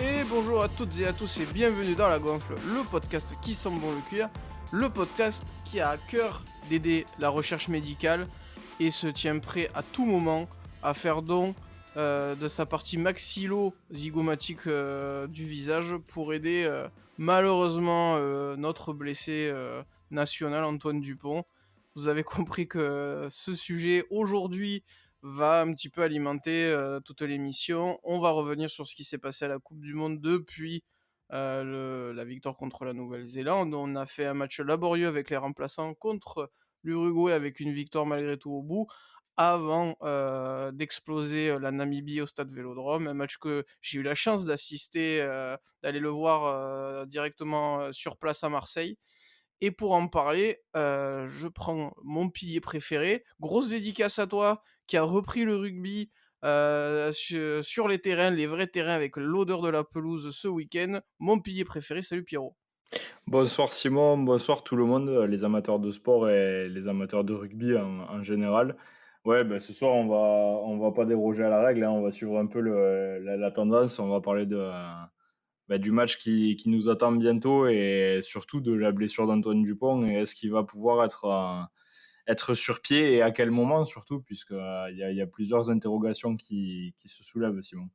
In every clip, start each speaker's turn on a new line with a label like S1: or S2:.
S1: Et bonjour à toutes et à tous et bienvenue dans La Gonfle, le podcast qui sent bon le cuir, le podcast qui a à cœur d'aider la recherche médicale et se tient prêt à tout moment à faire don de sa partie maxillo-zygomatique du visage pour aider malheureusement notre blessé national Antoine Dupont. Vous avez compris que ce sujet aujourd'hui va un petit peu alimenter toute l'émission. On va revenir sur ce qui s'est passé à la Coupe du Monde depuis la victoire contre la Nouvelle-Zélande. On a fait un match laborieux avec les remplaçants contre l'Uruguay avec une victoire malgré tout au bout, avant d'exploser la Namibie au stade Vélodrome, un match que j'ai eu la chance d'assister, d'aller le voir directement sur place à Marseille. Et pour en parler, je prends mon pilier préféré. Grosse dédicace à toi qui a repris le rugby sur les terrains, les vrais terrains avec l'odeur de la pelouse ce week-end. Mon pilier préféré, salut Pierrot.
S2: Bonsoir Simon, bonsoir tout le monde, les amateurs de sport et les amateurs de rugby en général. Ouais, ce soir on va pas déroger à la règle, hein, on va suivre un peu la tendance, on va parler du match qui nous attend bientôt et surtout de la blessure d'Antoine Dupont et est-ce qu'il va pouvoir être sur pied et à quel moment surtout puisque il y a plusieurs interrogations qui se soulèvent, Simon.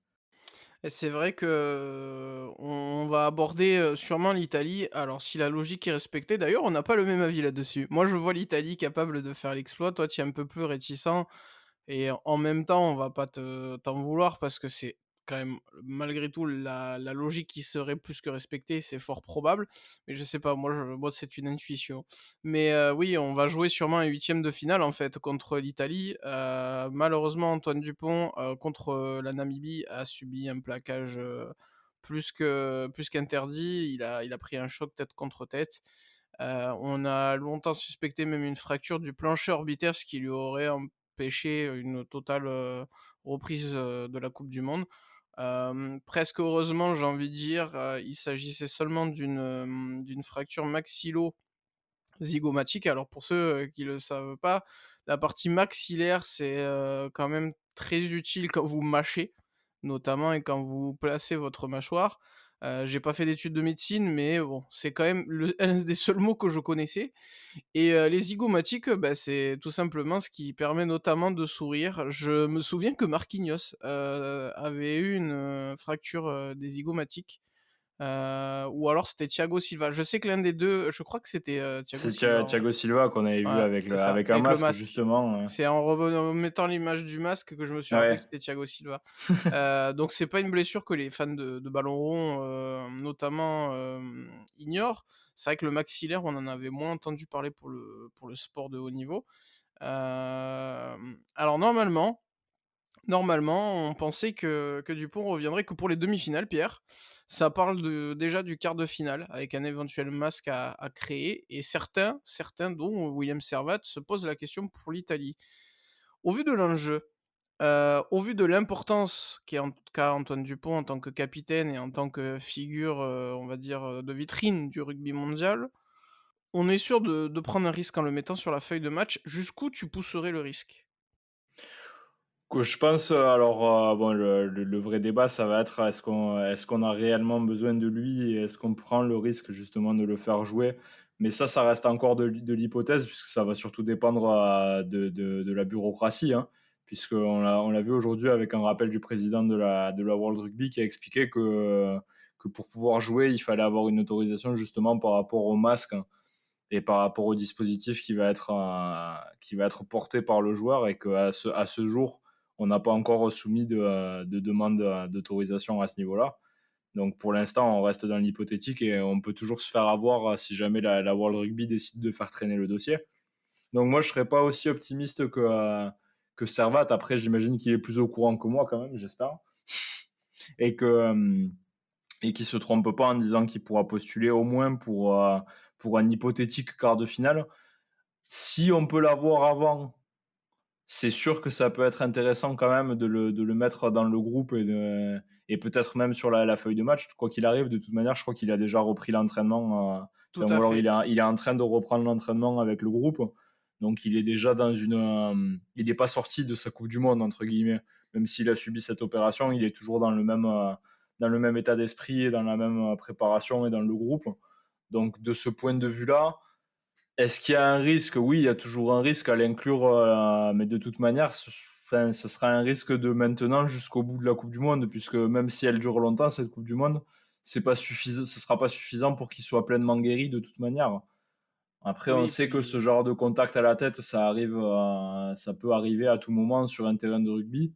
S1: Et c'est vrai que on va aborder sûrement l'Italie. Alors, si la logique est respectée, d'ailleurs, on n'a pas le même avis là-dessus. Moi, je vois l'Italie capable de faire l'exploit. Toi, tu es un peu plus réticent. Et en même temps, on va pas t'en vouloir parce que c'est quand même, malgré tout, la logique qui serait plus que respectée, c'est fort probable. Mais je sais pas, moi c'est une intuition. Mais oui, on va jouer sûrement un huitième de finale, en fait, contre l'Italie. Malheureusement, Antoine Dupont, contre la Namibie, a subi un plaquage plus qu'interdit. Il a pris un choc tête contre tête. On a longtemps suspecté même une fracture du plancher orbitaire, ce qui lui aurait empêché une totale reprise de la Coupe du Monde. Presque heureusement, j'ai envie de dire, il s'agissait seulement d'une fracture maxillo-zygomatique. Alors pour ceux qui le savent pas, la partie maxillaire, c'est quand même très utile quand vous mâchez, notamment, et quand vous placez votre mâchoire. J'ai pas fait d'études de médecine, mais bon, c'est quand même un des seuls mots que je connaissais. Et les zygomatiques, bah, c'est tout simplement ce qui permet notamment de sourire. Je me souviens que Marquinhos avait eu une fracture des zygomatiques, ou alors c'était Thiago Silva. Je sais que l'un des 2, je crois que c'était Thiago
S2: C'est
S1: Silva, ouais.
S2: Thiago Silva qu'on avait vu
S1: Ouais,
S2: avec
S1: c'est ça,
S2: avec un
S1: avec le
S2: masque
S1: masque.
S2: justement.
S1: C'est en remettant l'image du masque que je me suis rappelé
S2: Ouais.
S1: que c'était Thiago Silva. Donc c'est pas une blessure que les fans de ballon rond, notamment, ignorent. C'est vrai que le maxillaire, on en avait moins entendu parler pour le sport de haut niveau. Alors normalement, on pensait que Dupont reviendrait que pour les demi-finales, Pierre. Ça parle déjà du quart de finale, avec un éventuel masque à créer, et certains, dont William Servat, se posent la question pour l'Italie. Au vu de l'enjeu, au vu de l'importance qu'a Antoine Dupont en tant que capitaine et en tant que figure, on va dire, de vitrine du rugby mondial, on est sûr de prendre un risque en le mettant sur la feuille de match. Jusqu'où tu pousserais le risque?
S2: Que je pense, alors, bon le vrai débat ça va être est-ce qu'on a réellement besoin de lui et est-ce qu'on prend le risque justement de le faire jouer? Mais ça reste encore de l'hypothèse puisque ça va surtout dépendre, de la bureaucratie, hein. Puisqu'on l'a vu aujourd'hui avec un rappel du président de la World Rugby qui a expliqué que pour pouvoir jouer, il fallait avoir une autorisation justement par rapport au masque et par rapport au dispositif qui va être porté par le joueur et qu'à ce jour, on n'a pas encore soumis de demande d'autorisation à ce niveau-là. Donc pour l'instant, on reste dans l'hypothétique et on peut toujours se faire avoir si jamais la World Rugby décide de faire traîner le dossier. Donc moi, je serais pas aussi optimiste que Servat. Après, j'imagine qu'il est plus au courant que moi quand même, j'espère. Et et qu'il se trompe pas en disant qu'il pourra postuler au moins pour un hypothétique quart de finale. Si on peut l'avoir avant, c'est sûr que ça peut être intéressant quand même de le mettre dans le groupe et peut-être même sur la feuille de match. Quoi qu'il arrive, de toute manière, je crois qu'il a déjà repris l'entraînement.
S1: Tout
S2: Ou
S1: à
S2: alors
S1: fait.
S2: il est en train de reprendre l'entraînement avec le groupe. Donc il est déjà il n'est pas sorti de sa Coupe du Monde, entre guillemets. Même s'il a subi cette opération, il est toujours dans le même état d'esprit et dans la même préparation et dans le groupe. Donc de ce point de vue-là, est-ce qu'il y a un risque? Oui, il y a toujours un risque à l'inclure, mais de toute manière, enfin, ce sera un risque de maintenant jusqu'au bout de la Coupe du Monde, puisque même si elle dure longtemps, cette Coupe du Monde, c'est pas suffisant, ce sera pas suffisant pour qu'il soit pleinement guéri de toute manière. Après, on
S1: Oui,
S2: sait que ce
S1: puis
S2: genre de contact à la tête, ça peut arriver à tout moment sur un terrain de rugby,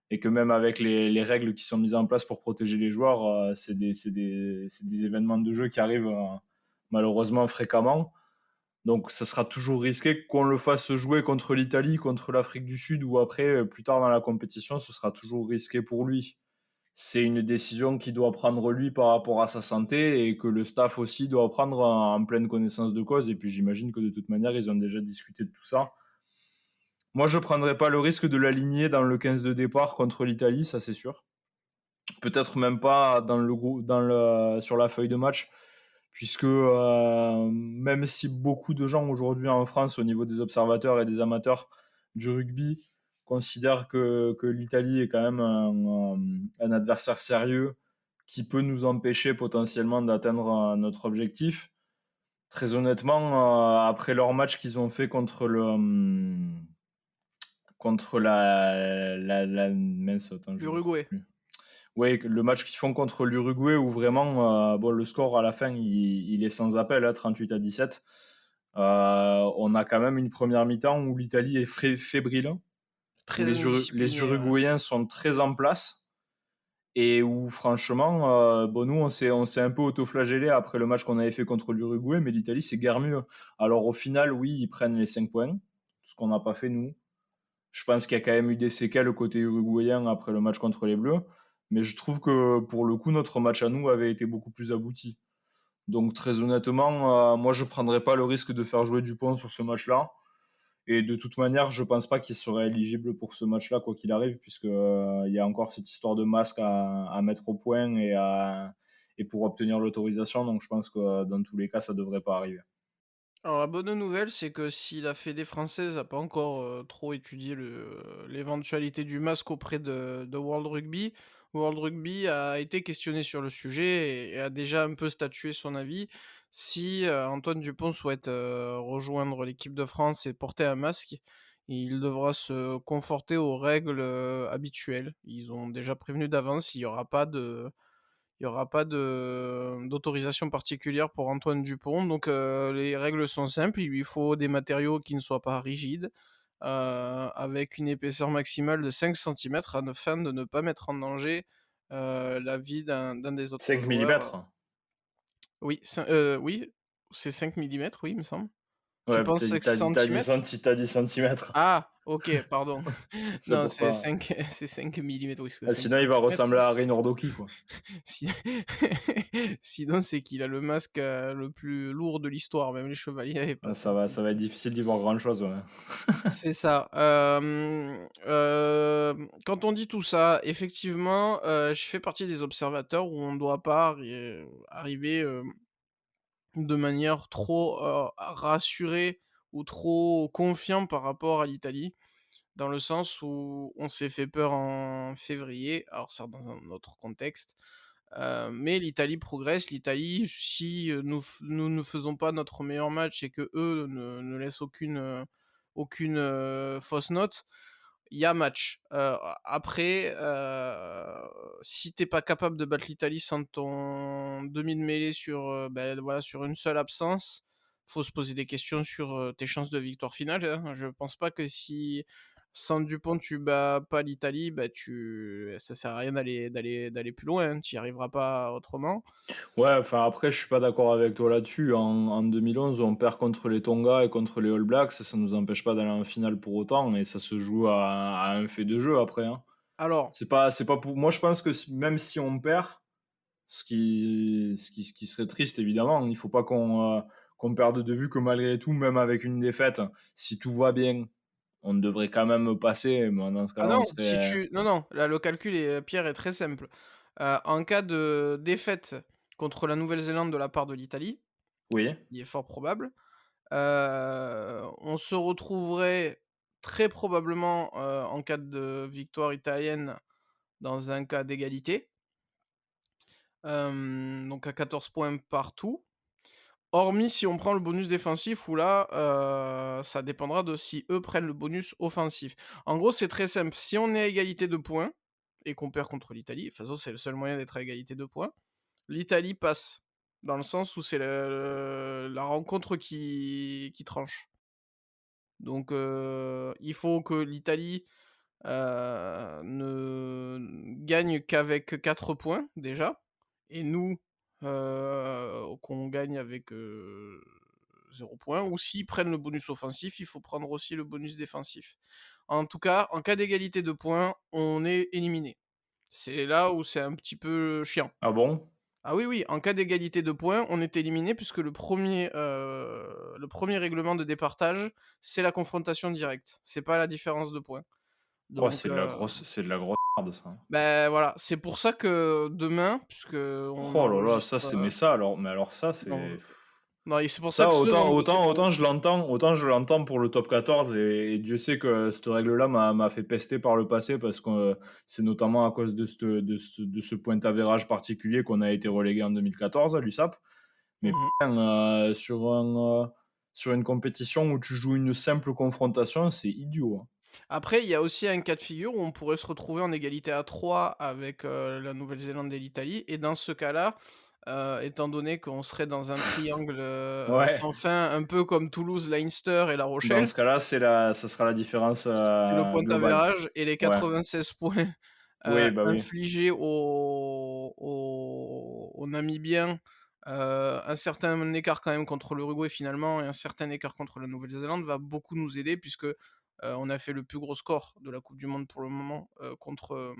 S2: et que même avec les règles qui sont mises en place pour protéger les joueurs, c'est des événements de jeu qui arrivent malheureusement fréquemment. Donc ça sera toujours risqué qu'on le fasse jouer contre l'Italie, contre l'Afrique du Sud ou après, plus tard dans la compétition, ce sera toujours risqué pour lui. C'est une décision qu'il doit prendre lui par rapport à sa santé et que le staff aussi doit prendre en pleine connaissance de cause. Et puis j'imagine que de toute manière, ils ont déjà discuté de tout ça. Moi, je ne prendrais pas le risque de l'aligner dans le 15 de départ contre l'Italie, ça c'est sûr. Peut-être même pas sur la feuille de match, puisque même si beaucoup de gens aujourd'hui en France, au niveau des observateurs et des amateurs du rugby, considèrent que l'Italie est quand même un adversaire sérieux qui peut nous empêcher potentiellement d'atteindre notre objectif. Très honnêtement, après leur match qu'ils ont fait contre mince, attends, je ne retrouve
S1: l'Uruguay.
S2: plus. Oui, le match qu'ils font contre l'Uruguay où vraiment bon, le score à la fin il est sans appel, hein, 38-17. On a quand même une première mi-temps où l'Italie est fébrile, où
S1: Très
S2: les
S1: indiscipliné, ouais.
S2: Uruguayens sont très en place et où franchement, bon, nous on s'est un peu autoflagellé après le match qu'on avait fait contre l'Uruguay, mais l'Italie c'est guère mieux. Alors au final, oui, ils prennent les 5 points, ce qu'on n'a pas fait nous. Je pense qu'il y a quand même eu des séquelles côté uruguayen après le match contre les Bleus, mais je trouve que pour le coup, notre match à nous avait été beaucoup plus abouti. Donc très honnêtement, moi je ne prendrais pas le risque de faire jouer Dupont sur ce match-là. Et de toute manière, je ne pense pas qu'il serait éligible pour ce match-là, quoi qu'il arrive, puisqu'il y a encore cette histoire de masque à mettre au point et pour obtenir l'autorisation. Donc je pense que dans tous les cas, ça ne devrait pas arriver.
S1: Alors la bonne nouvelle, c'est que si la fédé française a pas encore, trop étudié l'éventualité du masque auprès de World Rugby, World Rugby a été questionné sur le sujet et a déjà un peu statué son avis. Si, Antoine Dupont souhaite, rejoindre l'équipe de France et porter un masque, il devra se conforter aux règles, habituelles. Ils ont déjà prévenu d'avance, il y aura pas d'autorisation particulière pour Antoine Dupont, donc les règles sont simples, il lui faut des matériaux qui ne soient pas rigides, avec une épaisseur maximale de 5 centimètres afin de ne pas mettre en danger, la vie d'un des autres
S2: 5
S1: joueurs.
S2: millimètres.
S1: Oui, c'est 5 millimètres, oui, il me semble. Tu
S2: Ouais,
S1: penses 5 centimètres?
S2: t'as dit centimètres.
S1: Ah! OK, pardon.
S2: C'est
S1: Non,
S2: pour
S1: c'est
S2: ça.
S1: 5 c'est 5 millimètres, oui, parce que
S2: Ah,
S1: 5
S2: sinon, il va
S1: centimètres.
S2: ressembler à Ray Nordoki, quoi.
S1: Si sinon, c'est qu'il a le masque, le plus lourd de l'histoire, même les chevaliers avaient pas
S2: Ah,
S1: ça, donc
S2: ça va être difficile d'y voir grand-chose, ouais.
S1: c'est ça. Quand on dit tout ça, effectivement, je fais partie des observateurs où on ne doit pas arriver, de manière trop, rassurée ou trop confiant par rapport à l'Italie. Dans le sens où on s'est fait peur en février, alors certes dans un autre contexte, mais l'Italie progresse. L'Italie, si, nous ne faisons pas notre meilleur match et qu'eux ne laissent aucune, fausse note, il y a match. Après, si t'es pas capable de battre l'Italie sans ton demi de mêlée sur, voilà, sur une seule absence, faut se poser des questions sur, tes chances de victoire finale, hein. Je pense pas que si sans Dupont tu bats pas l'Italie, ça sert à rien d'aller plus loin, hein, tu y arriveras pas autrement.
S2: Ouais, enfin, après, je suis pas d'accord avec toi là-dessus. En 2011, on perd contre les Tonga et contre les All Blacks, ça nous empêche pas d'aller en finale pour autant, et ça se joue à un fait de jeu après, hein.
S1: Alors,
S2: C'est pas pour... Moi, je pense que même si on perd, ce qui serait triste, évidemment, il faut pas qu'on perde de vue que malgré tout, même avec une défaite, si tout va bien, on devrait quand même passer, mais dans ce
S1: ah
S2: cas-là,
S1: non,
S2: on
S1: si
S2: serait...
S1: tu non, non, là, le calcul est Pierre, est très simple. En cas de défaite contre la Nouvelle-Zélande de la part de l'Italie, ce
S2: Oui.
S1: qui est fort probable, on se retrouverait très probablement, en cas de victoire italienne, dans un cas d'égalité. Donc à 14 points partout. Hormis si on prend le bonus défensif où là, ça dépendra de si eux prennent le bonus offensif. En gros, c'est très simple. Si on est à égalité de points et qu'on perd contre l'Italie, de toute façon, c'est le seul moyen d'être à égalité de points, l'Italie passe. Dans le sens où c'est la rencontre qui tranche. Donc, il faut que l'Italie, ne gagne qu'avec 4 points déjà et nous, qu'on gagne avec, 0 point ou s'ils prennent le bonus offensif, il faut prendre aussi le bonus défensif. En tout cas, en cas d'égalité de points, on est éliminé. C'est là où c'est un petit peu chiant.
S2: Ah bon?
S1: Ah oui, oui, en cas d'égalité de points, on est éliminé puisque le premier règlement de départage, c'est la confrontation directe, c'est pas la différence de points.
S2: Oh,
S1: Donc,
S2: c'est de la grosse merde ça.
S1: voilà, c'est pour ça que demain, puisque on
S2: Oh là là,
S1: enregistre,
S2: ça c'est mais ça alors mais alors ça
S1: non,
S2: c'est
S1: non et c'est pour ça
S2: ça
S1: que ce
S2: autant
S1: vendredi
S2: autant
S1: pour le
S2: autant
S1: coup
S2: je l'entends pour le top 14 et Dieu sait que cette règle-là m'a fait pester par le passé parce que, c'est notamment à cause de ce point avérage particulier qu'on a été relégué en 2014 à l'USAP. Mais
S1: mmh.
S2: putain, sur une compétition où tu joues une simple confrontation, c'est idiot, hein.
S1: Après, il y a aussi un cas de figure où on pourrait se retrouver en égalité à 3 avec, la Nouvelle-Zélande et l'Italie et dans ce cas-là, étant donné qu'on serait dans un triangle,
S2: Ouais,
S1: sans fin, un peu comme Toulouse, Leinster et La
S2: dans
S1: Rochelle,
S2: ce cas-là, ça sera la différence,
S1: c'est le point
S2: globale.
S1: avérage et les
S2: Ouais.
S1: 96 points,
S2: Oui, bah oui.
S1: infligés aux Namibiens, un certain écart quand même contre l'Uruguay finalement et un certain écart contre la Nouvelle-Zélande va beaucoup nous aider puisque, on a fait le plus gros score de la coupe du monde pour le moment, contre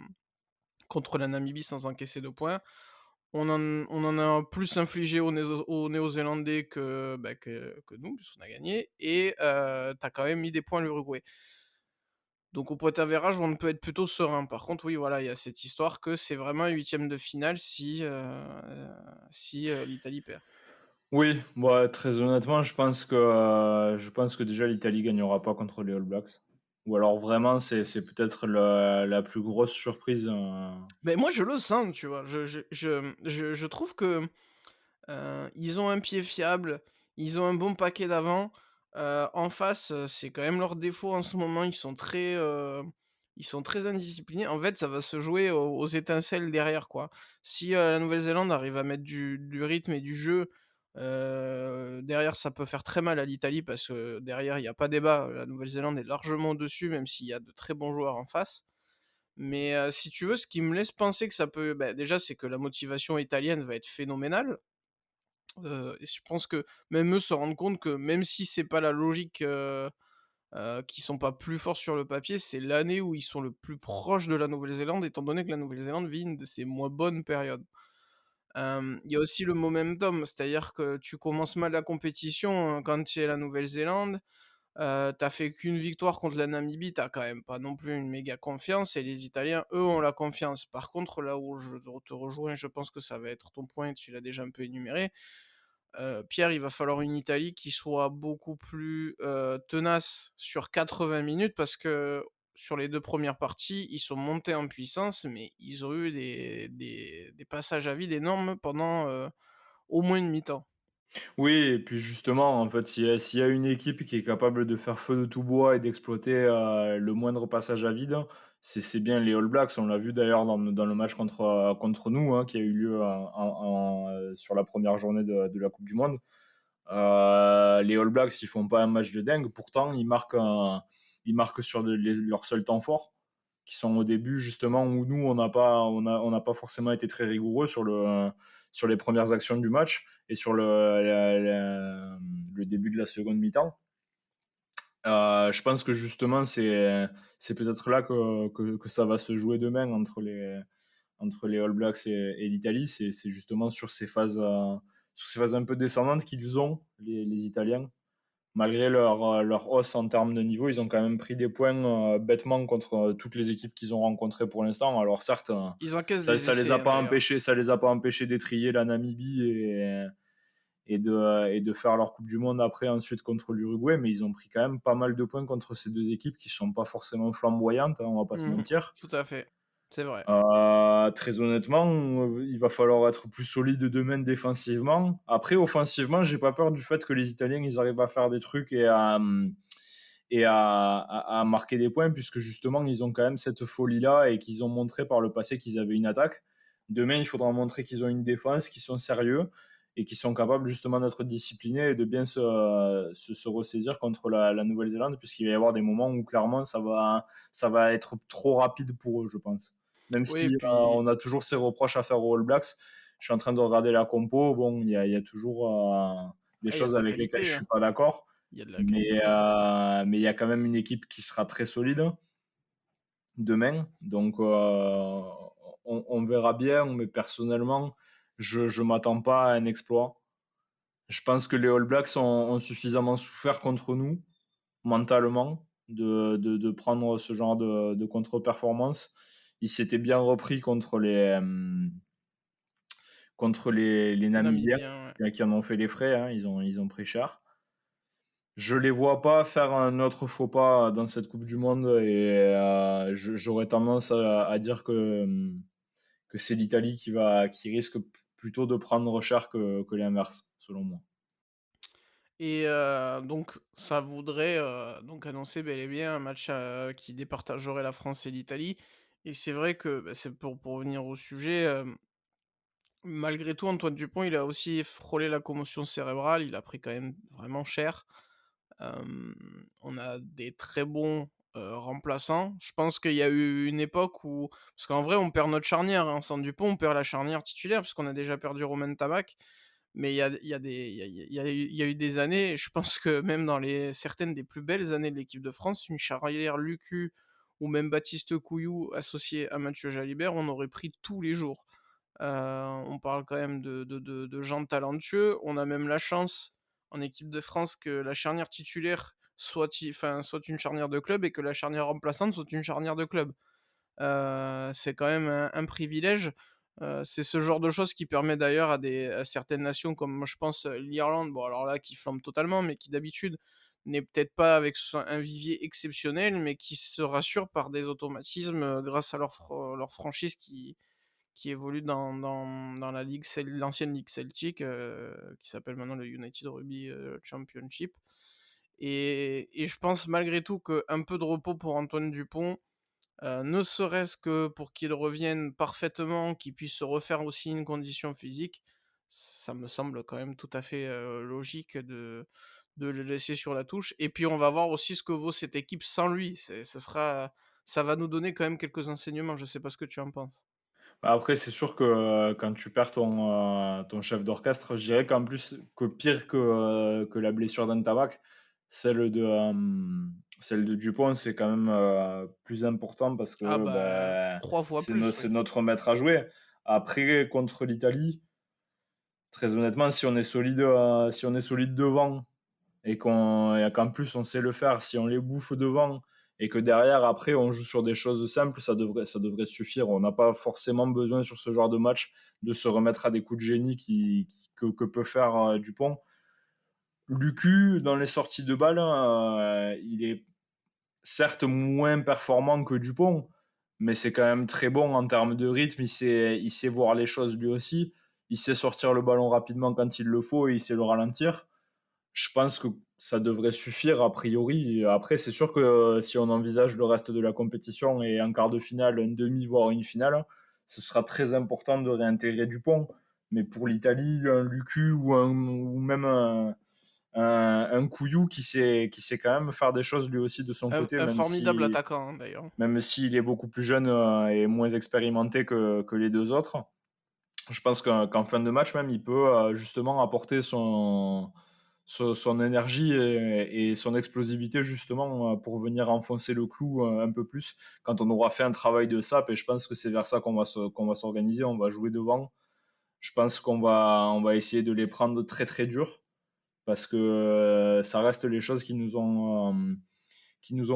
S1: la Namibie sans encaisser de points. On en a plus infligé aux Néo-Zélandais que nous puisqu'on a gagné et tu quand même mis des points à l'Uruguay. Donc au point avérage, on peut être plutôt serein. Par contre, oui, voilà, il y a cette histoire que c'est vraiment un huitième de finale si l'Italie perd.
S2: Oui, moi, très honnêtement, je pense que déjà l'Italie gagnera pas contre les All Blacks. Ou alors vraiment, c'est peut-être la plus grosse surprise,
S1: Mais moi, je le sens, tu vois? Je trouve que, ils ont un pied fiable, ils ont un bon paquet d'avant. En face, c'est quand même leur défaut en ce moment, ils sont très indisciplinés. En fait, ça va se jouer aux étincelles derrière, quoi. Si, la Nouvelle-Zélande arrive à mettre du rythme et du jeu, derrière ça peut faire très mal à l'Italie parce que derrière il y a pas débat, la Nouvelle-Zélande est largement au-dessus même s'il y a de très bons joueurs en face. Mais, si tu veux, ce qui me laisse penser que ça peut déjà, c'est que la motivation italienne va être phénoménale. Et je pense que même eux se rendent compte que même si c'est pas la logique, qu'ils sont pas plus forts sur le papier, c'est l'année où ils sont le plus proches de la Nouvelle-Zélande, étant donné que la Nouvelle-Zélande vit une de ses moins bonnes périodes. Il y a aussi le momentum, c'est-à-dire que tu commences mal la compétition, quand tu es la Nouvelle-Zélande, tu fait qu'une victoire contre la Namibie, tu quand même pas non plus une méga confiance et les Italiens, eux, ont la confiance. Par contre, là où je te rejoins, je pense que ça va être ton point et tu l'as déjà un peu énuméré, Pierre, il va falloir une Italie qui soit beaucoup plus, tenace sur 80 minutes parce que sur les 2 premières parties, ils sont montés en puissance, mais ils ont eu des passages à vide énormes pendant, au moins une mi-temps.
S2: Oui et puis justement, en fait, s'il y a une équipe qui est capable de faire feu de tout bois et d'exploiter, le moindre passage à vide, c'est bien les All Blacks. On l'a vu d'ailleurs dans le match contre nous, hein, qui a eu lieu sur la première journée de la coupe du monde. Les All Blacks, ils font pas un match de dingue, pourtant ils marquent sur leur seul temps fort, qui sont au début justement où nous on n'a pas forcément été très rigoureux sur les premières actions du match et sur le début de la seconde mi-temps. Je pense que justement c'est peut-être là que ça va se jouer demain entre les All Blacks et l'Italie. C'est justement sur ces phases un peu descendantes qu'ils ont, les Italiens. Malgré leur hausse en termes de niveau, ils ont quand même pris des points bêtement contre toutes les équipes qu'ils ont rencontrées pour l'instant. Alors certes,
S1: Ils encaissent
S2: ça,
S1: des
S2: ça les
S1: essais,
S2: a
S1: hein,
S2: pas
S1: d'ailleurs.
S2: empêchés, ça les a pas empêchés d'étrier la Namibie et de faire leur Coupe du Monde après ensuite contre l'Uruguay, mais ils ont pris quand même pas mal de points contre ces deux équipes qui sont pas forcément flamboyantes, hein, on va pas se
S1: Mmh.
S2: mentir.
S1: Tout à fait. c'est vrai.
S2: Très honnêtement, il va falloir être plus solide demain défensivement. Après, offensivement, j'ai pas peur du fait que les Italiens, ils arrivent à faire des trucs et à marquer des points, puisque justement, ils ont quand même cette folie-là et qu'ils ont montré par le passé qu'ils avaient une attaque. Demain, il faudra montrer qu'ils ont une défense, qu'ils sont sérieux et qu'ils sont capables justement d'être disciplinés et de bien se ressaisir contre la Nouvelle-Zélande, puisqu'il va y avoir des moments où clairement ça va être trop rapide pour eux, je pense. Même
S1: Oui, et
S2: si
S1: puis
S2: on a toujours ces reproches à faire aux All Blacks, je suis en train de regarder la compo. Bon, il y a toujours des
S1: il y a de
S2: choses
S1: la
S2: avec lesquelles
S1: qualité,
S2: je
S1: hein.
S2: suis pas d'accord,
S1: Il y a de la
S2: mais
S1: qualité.
S2: il y a quand même une équipe qui sera très solide demain. Donc, on verra bien, mais personnellement, je ne m'attends pas à un exploit. Je pense que les All Blacks ont suffisamment souffert contre nous, mentalement, de prendre ce genre de contre-performance. Ils s'étaient bien repris contre les Namibiens,
S1: Namibien, ouais.
S2: qui en ont fait les frais, hein, ils ont pris cher. Je les vois pas faire un autre faux pas dans cette Coupe du Monde et j'aurais tendance à dire que c'est l'Italie qui risque plutôt de prendre cher que l'inverse, selon moi.
S1: Et donc ça voudrait, donc annoncer bel et bien un match, qui départagerait la France et l'Italie. Et c'est vrai que, bah, c'est pour revenir au sujet, malgré tout Antoine Dupont, il a aussi frôlé la commotion cérébrale, il a pris quand même vraiment cher. On a des très bons, remplaçants. Je pense qu'il y a eu une époque où parce qu'en vrai on perd notre charnière, hein, sans Dupont, on perd la charnière titulaire parce qu'on a déjà perdu Romain Tamac. Mais il y a des il y a eu des années, je pense que même dans les certaines des plus belles années de l'équipe de France, une charnière Lucu ou même Baptiste Couillou associé à Mathieu Jalibert, on aurait pris tous les jours. On parle quand même de gens talentueux. On a même la chance en équipe de France que la charnière titulaire soit une charnière de club et que la charnière remplaçante soit une charnière de club. C'est quand même un privilège. C'est ce genre de choses qui permet d'ailleurs à certaines nations comme moi je pense, l'Irlande, bon alors là qui flambe totalement, mais qui d'habitude n'est peut-être pas avec un vivier exceptionnel, mais qui se rassure par des automatismes, grâce à leur franchise qui évolue dans la l'ancienne ligue celtique, qui s'appelle maintenant le United Rugby, Championship. Et je pense malgré tout qu'un peu de repos pour Antoine Dupont, ne serait-ce que pour qu'il revienne parfaitement, qu'il puisse se refaire aussi une condition physique, ça me semble quand même tout à fait, logique de le laisser sur la touche. Et puis on va voir aussi ce que vaut cette équipe sans lui. Ça va nous donner quand même quelques enseignements, je sais pas ce que tu en penses?
S2: Après, c'est sûr que quand tu perds ton chef d'orchestre, je dirais qu'en plus, que pire que la blessure d'Antabac, celle de Dupont, c'est quand même plus important parce
S1: Ah
S2: que
S1: bah,
S2: ben,
S1: 3 fois
S2: c'est,
S1: plus,
S2: c'est
S1: oui.
S2: notre maître à jouer. Après, contre l'Italie, très honnêtement, si on est solide devant et qu'en plus on sait le faire, si on les bouffe devant et que derrière, après, on joue sur des choses simples, ça devrait suffire. On n'a pas forcément besoin sur ce genre de match de se remettre à des coups de génie que peut faire Dupont. Lucu, dans les sorties de balles, il est certes moins performant que Dupont, mais c'est quand même très bon en termes de rythme. Il sait voir les choses lui aussi. Il sait sortir le ballon rapidement quand il le faut et il sait le ralentir. Je pense que ça devrait suffire a priori. Après, c'est sûr que si on envisage le reste de la compétition et un quart de finale, un demi, voire une finale, ce sera très important de réintégrer Dupont. Mais pour l'Italie, un Lucu ou même un Couillou qui sait quand même faire des choses lui aussi de son côté,
S1: Un
S2: même
S1: formidable
S2: si
S1: attaquant, hein, d'ailleurs.
S2: même s'il est beaucoup plus jeune et moins expérimenté que les deux autres. Je pense qu'en fin de match même, il peut justement apporter son énergie et son explosivité justement pour venir enfoncer le clou un peu plus quand on aura fait un travail de sape. Et je pense que c'est vers ça qu'on va s'organiser. On va jouer devant. Je pense qu'on va essayer de les prendre très très dur parce que ça reste les choses qui nous ont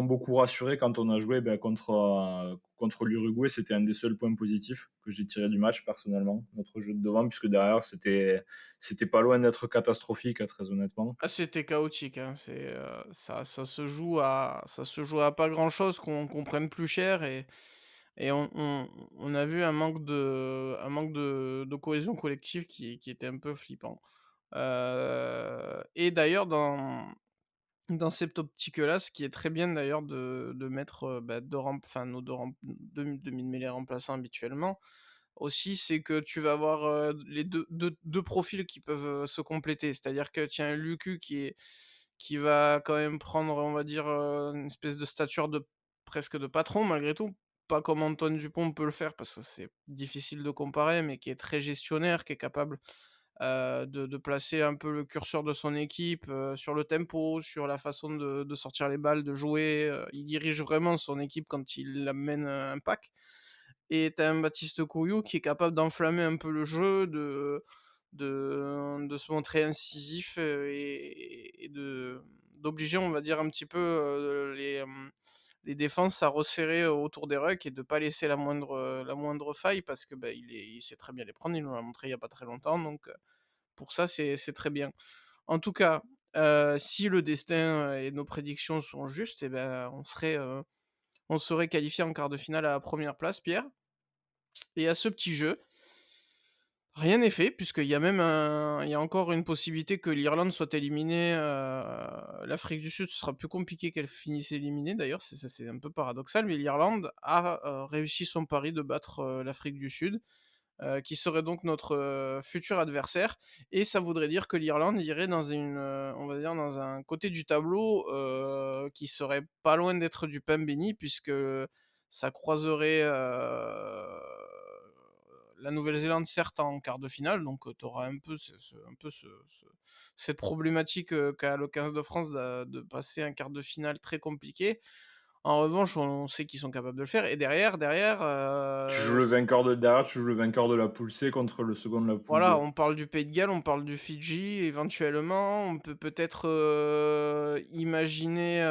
S2: beaucoup rassurés quand on a joué contre l'Uruguay. C'était un des seuls points positifs que j'ai tiré du match personnellement, notre jeu de devant, puisque derrière c'était pas loin d'être catastrophique, très honnêtement.
S1: Ah, c'était chaotique, hein, ça se joue à pas grand chose qu'on prenne plus cher. et on a vu un manque de cohésion collective qui était un peu flippant. Et d'ailleurs dans cette optique-là, ce qui est très bien d'ailleurs de mettre, bah, 2 remp enfin nos 2 remp 2 demi-de-mêlée remplaçants habituellement, aussi, c'est que tu vas avoir, les deux profils qui peuvent, se compléter. C'est-à-dire que tu as un Lukaku qui va quand même prendre, on va dire, une espèce de stature de presque de patron malgré tout. Pas comme Antoine Dupont peut le faire parce que c'est difficile de comparer, mais qui est très gestionnaire, qui est capable, de placer un peu le curseur de son équipe, sur le tempo, sur la façon de sortir les balles, de jouer, il dirige vraiment son équipe quand il amène, un pack. Et tu as un Baptiste Couillou qui est capable d'enflammer un peu le jeu, de se montrer incisif, et d'obliger, on va dire, un petit peu, les défenses à resserrer autour des rucks et de pas laisser la moindre faille parce que, bah, il sait très bien les prendre, il nous l'a montré il y a pas très longtemps donc pour ça, c'est très bien. En tout cas, si le destin, et nos prédictions sont justes et ben, on serait qualifié en quart de finale à la première place, Pierre. Et à ce petit jeu, rien n'est fait puisqu'il y a même il y a encore une possibilité que l'Irlande soit éliminée, l'Afrique du Sud, ce sera plus compliqué qu'elle finisse éliminée d'ailleurs, c'est un peu paradoxal, mais l'Irlande a, réussi son pari de battre, l'Afrique du Sud, qui serait donc notre, futur adversaire et ça voudrait dire que l'Irlande irait on va dire dans un côté du tableau, qui serait pas loin d'être du pain béni puisque ça croiserait, la Nouvelle-Zélande certes en quart de finale, donc tu auras cette problématique, qu'a le 15 de France de passer un quart de finale très compliqué. En revanche, on sait qu'ils sont capables de le faire et derrière,
S2: Tu joues le vainqueur de la poule C contre le second de la poule
S1: voilà,
S2: D.
S1: on parle du Pays de Galles, on parle du Fidji éventuellement, on peut peut-être, imaginer,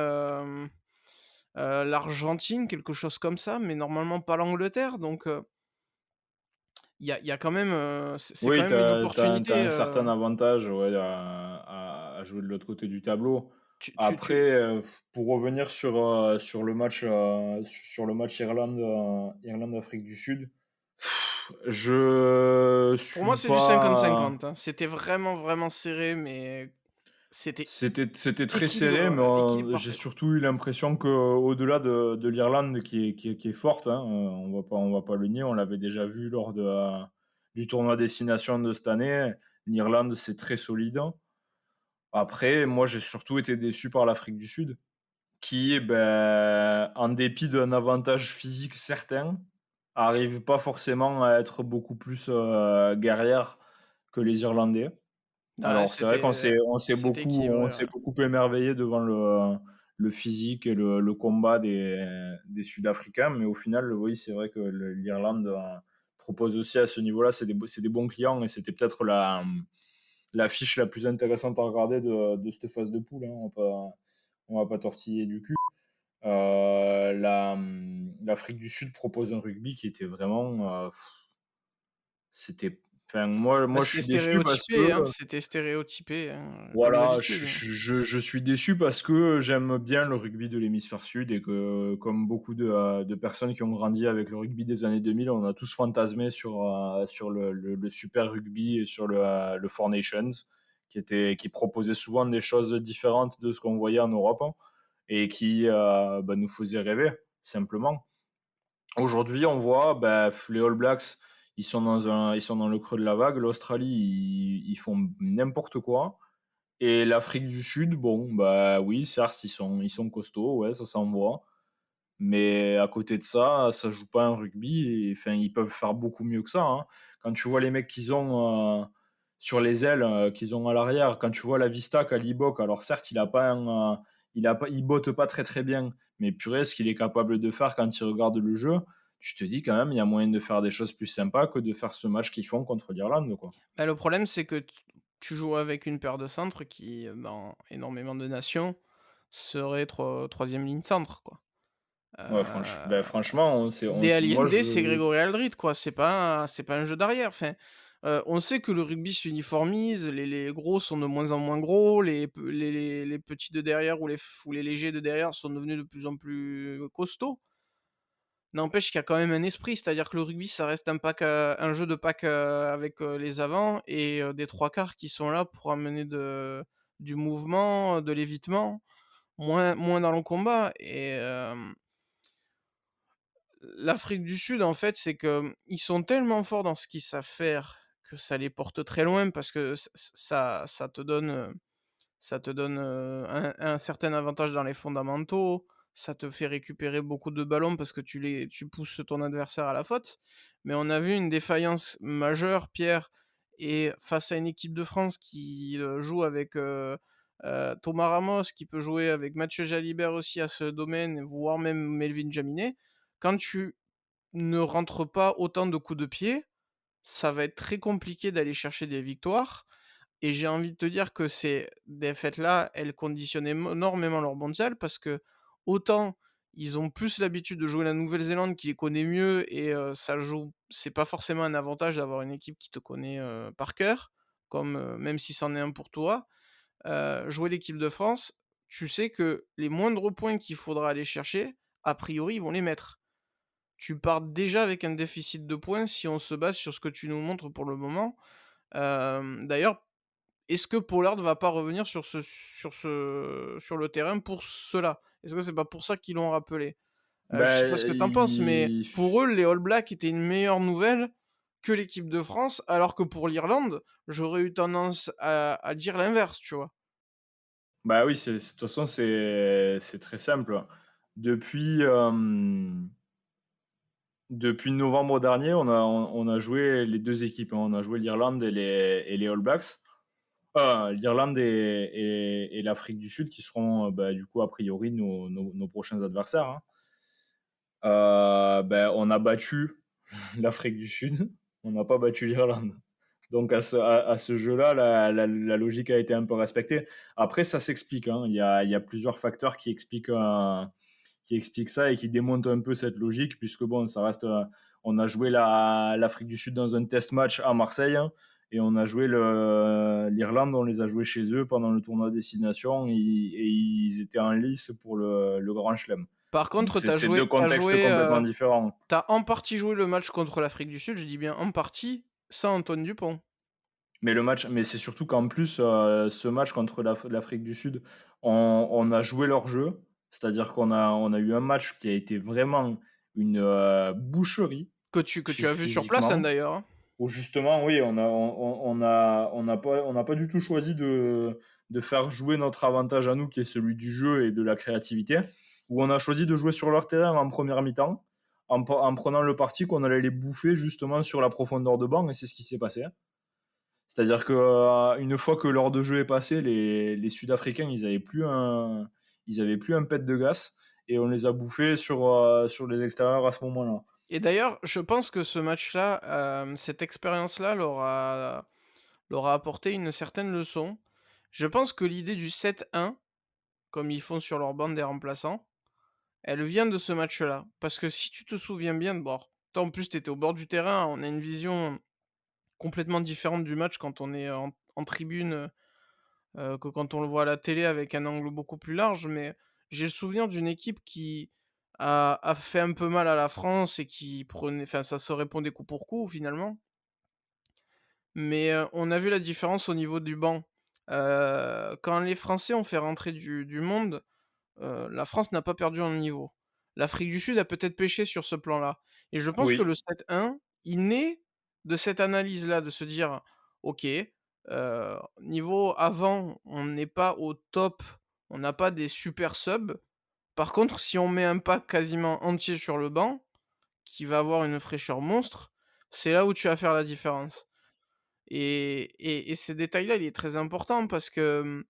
S1: l'Argentine, quelque chose comme ça, mais normalement pas l'Angleterre donc il y a quand même, c'est quand
S2: Oui, tu
S1: même une
S2: as
S1: opportunité,
S2: un certain avantage, ouais, à jouer de l'autre côté du tableau.
S1: tu
S2: Après, pour revenir sur le match Irlande-Afrique du Sud, je
S1: pour moi,
S2: suis
S1: c'est du
S2: pas
S1: 50-50, hein. C'était vraiment, vraiment serré, mais c'était
S2: c'était très serré, mais
S1: l'équilibre
S2: j'ai
S1: parfait, quoi.
S2: surtout eu l'impression qu'au delà de l'Irlande qui est forte, hein, on va pas le nier, on l'avait déjà vu lors du tournoi Destination de cette année. L'Irlande, c'est très solide. Après, moi, j'ai surtout été déçu par l'Afrique du Sud, qui, en dépit d'un avantage physique certain, arrive pas forcément à être beaucoup plus guerrière que les Irlandais.
S1: Ouais,
S2: Alors, c'est vrai
S1: c'était équilibré,
S2: on
S1: ouais.
S2: s'est beaucoup émerveillé devant le physique et le combat des Sud-Africains, mais au final, oui, c'est vrai que l'Irlande propose aussi à ce niveau-là, c'est des bons clients et c'était peut-être la fiche la plus intéressante à regarder de cette phase de poule, hein. On va pas tortiller du cul. L'Afrique du Sud propose un rugby qui était vraiment. C'était. Enfin,
S1: Bah,
S2: moi, je
S1: c'était
S2: suis déçu parce que
S1: stéréotypé, hein, c'était stéréotypé, hein, comme
S2: voilà,
S1: d'habitude.
S2: je suis déçu parce que j'aime bien le rugby de l'hémisphère sud et que, comme beaucoup de personnes qui ont grandi avec le rugby des années 2000, on a tous fantasmé sur le Super Rugby et sur le Four Nations, qui proposait souvent des choses différentes de ce qu'on voyait en Europe, hein, et qui nous faisait rêver, simplement. Aujourd'hui, on voit les All Blacks, ils sont dans le creux de la vague. L'Australie, ils font n'importe quoi. Et l'Afrique du Sud, bon, bah oui, certes, ils sont costauds, ouais, ça s'envoie. Mais à côté de ça joue pas un rugby. Enfin, ils peuvent faire beaucoup mieux que ça, hein. Quand tu vois les mecs qu'ils ont sur les ailes, qu'ils ont à l'arrière, quand tu vois la Vista Calibok, alors certes, il botte pas très très bien, mais purée, ce qu'il est capable de faire quand il regarde le jeu, tu te dis quand même, il y a moyen de faire des choses plus sympas que de faire ce match qu'ils font contre l'Irlande, quoi.
S1: Bah, le problème, c'est que tu joues avec une paire de centres qui, dans énormément de nations, serait 3e ligne centre, quoi.
S2: Ouais,
S1: Heu,
S2: franchement, moi
S1: D, c'est
S2: je.
S1: Grégory Aldrit, quoi, c'est pas un jeu d'arrière. Enfin, on sait que le rugby s'uniformise, les gros sont de moins en moins gros, les petits de derrière ou les légers de derrière sont devenus de plus en plus costauds. N'empêche qu'il y a quand même un esprit, c'est-à-dire que le rugby, ça reste un jeu de pack, avec, les avants et des 3/4 qui sont là pour amener du mouvement, de l'évitement, moins dans le combat et l'Afrique du Sud, en fait, c'est que ils sont tellement forts dans ce qu'ils savent faire que ça les porte très loin parce que ça te donne, un certain avantage dans les fondamentaux, ça te fait récupérer beaucoup de ballons parce que tu pousses ton adversaire à la faute. Mais on a vu une défaillance majeure, Pierre, et face à une équipe de France qui, joue avec, Thomas Ramos, qui peut jouer avec Mathieu Jalibert aussi à ce domaine, voire même Melvin Jaminet. Quand tu ne rentres pas autant de coups de pied, ça va être très compliqué d'aller chercher des victoires et j'ai envie de te dire que ces défaites-là, elles conditionnent énormément leur mondial parce que autant ils ont plus l'habitude de jouer la Nouvelle-Zélande qui les connaît mieux et c'est pas forcément un avantage d'avoir une équipe qui te connaît, par cœur, comme, même si c'en est un pour toi. Jouer l'équipe de France, tu sais que les moindres points qu'il faudra aller chercher, a priori, ils vont les mettre. Tu pars déjà avec un déficit de points si on se base sur ce que tu nous montres pour le moment. D'ailleurs, est-ce que Pollard va pas revenir sur le terrain pour cela? Est-ce que c'est pas pour ça qu'ils l'ont rappelé? Je sais pas ce
S2: Ben,
S1: que tu en penses, mais pour eux, les All Blacks étaient une meilleure nouvelle que l'équipe de France, alors que pour l'Irlande, j'aurais eu tendance à dire l'inverse, tu vois?
S2: bah, oui, de toute façon, c'est très simple. Depuis, depuis novembre dernier, on a joué les 2 équipes, hein. On a joué l'Irlande et les All Blacks. L'Irlande et l'Afrique du Sud qui seront, bah, du coup, a priori, nos prochains adversaires, hein. On a battu l'Afrique du Sud, on n'a pas battu l'Irlande. Donc à ce jeu-là, la logique a été un peu respectée. Après, ça s'explique, hein. Il y a plusieurs facteurs qui expliquent ça et qui démontent un peu cette logique, puisque bon, ça reste. On a joué l'Afrique du Sud dans un test match à Marseille, hein, et on a joué l'Irlande, on les a joués chez eux pendant le tournoi Destination, et ils étaient en lice pour le Grand Chelem.
S1: Par
S2: Donc
S1: contre,
S2: c'est deux contextes complètement différents.
S1: tu en partie joué le match contre l'Afrique du Sud, je dis bien en partie, sans Antoine Dupont.
S2: Mais c'est surtout qu'en plus, ce match contre l'Afrique du Sud, on a joué leur jeu. C'est-à-dire qu'on a eu un match qui a été vraiment une boucherie
S1: Que tu as vu sur place, hein,
S2: physiquement.
S1: d'ailleurs, hein.
S2: Où justement, oui, on n'a pas du tout choisi de faire jouer notre avantage à nous, qui est celui du jeu et de la créativité. Où on a choisi de jouer sur leur terrain en première mi-temps, en prenant le parti qu'on allait les bouffer justement sur la profondeur de banc, et c'est ce qui s'est passé. C'est-à-dire que une fois que l'heure de jeu est passée, les Sud-Africains, ils avaient plus un pet de gosse, et on les a bouffés sur les extérieurs à ce moment-là.
S1: Et d'ailleurs, je pense que ce match-là, cette expérience-là leur a apporté une certaine leçon. Je pense que l'idée du 7-1, comme ils font sur leur bande des remplaçants, elle vient de ce match-là. Parce que si tu te souviens bien, bon, toi en plus tu étais au bord du terrain, on a une vision complètement différente du match quand on est en tribune, que quand on le voit à la télé avec un angle beaucoup plus large, mais j'ai le souvenir d'une équipe qui a fait un peu mal à la France et qui prenait, enfin, ça se répondait coup pour coup finalement. Mais, on a vu la différence au niveau du banc. Quand les Français ont fait rentrer du monde, la France n'a pas perdu en niveau. L'Afrique du Sud a peut-être péché sur ce plan-là et je pense que
S2: Oui,
S1: le 7-1, il naît de cette analyse-là, de se dire: «OK, niveau avant, on n'est pas au top, on n'a pas des super subs. Par contre, si on met un pack quasiment entier sur le banc, qui va avoir une fraîcheur monstre, c'est là où tu vas faire la différence». Et ce détail-là, il est très important parce que,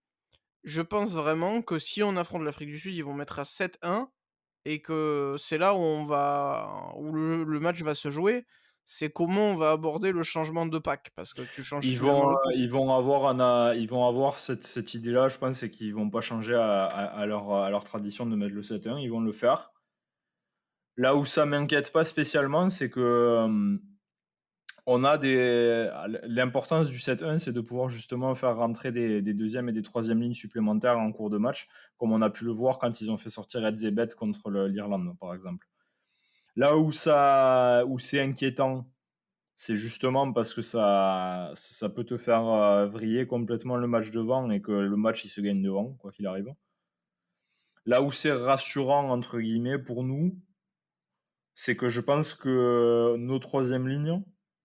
S1: je pense vraiment que si on affronte l'Afrique du Sud, ils vont mettre à 7-1 et que c'est là où le match va se jouer. C'est comment on va aborder le changement de pack, parce que tu changes
S2: ils
S1: finalement
S2: vont,
S1: le pack.
S2: ils vont avoir ils vont avoir cette idée-là, je pense, c'est qu'ils vont pas changer à leur tradition de mettre le 7-1, ils vont le faire. Là où ça m'inquiète pas spécialement, c'est que l'importance du 7-1, c'est de pouvoir justement faire rentrer des deuxièmes et des troisièmes lignes supplémentaires en cours de match, comme on a pu le voir quand ils ont fait sortir Edzebet contre l'Irlande, par exemple. Là où c'est inquiétant, c'est justement parce que ça peut te faire, vriller complètement le match devant et que le match, il se gagne devant, quoi qu'il arrive. Là où c'est «rassurant» entre guillemets pour nous, c'est que je pense que nos troisième lignes,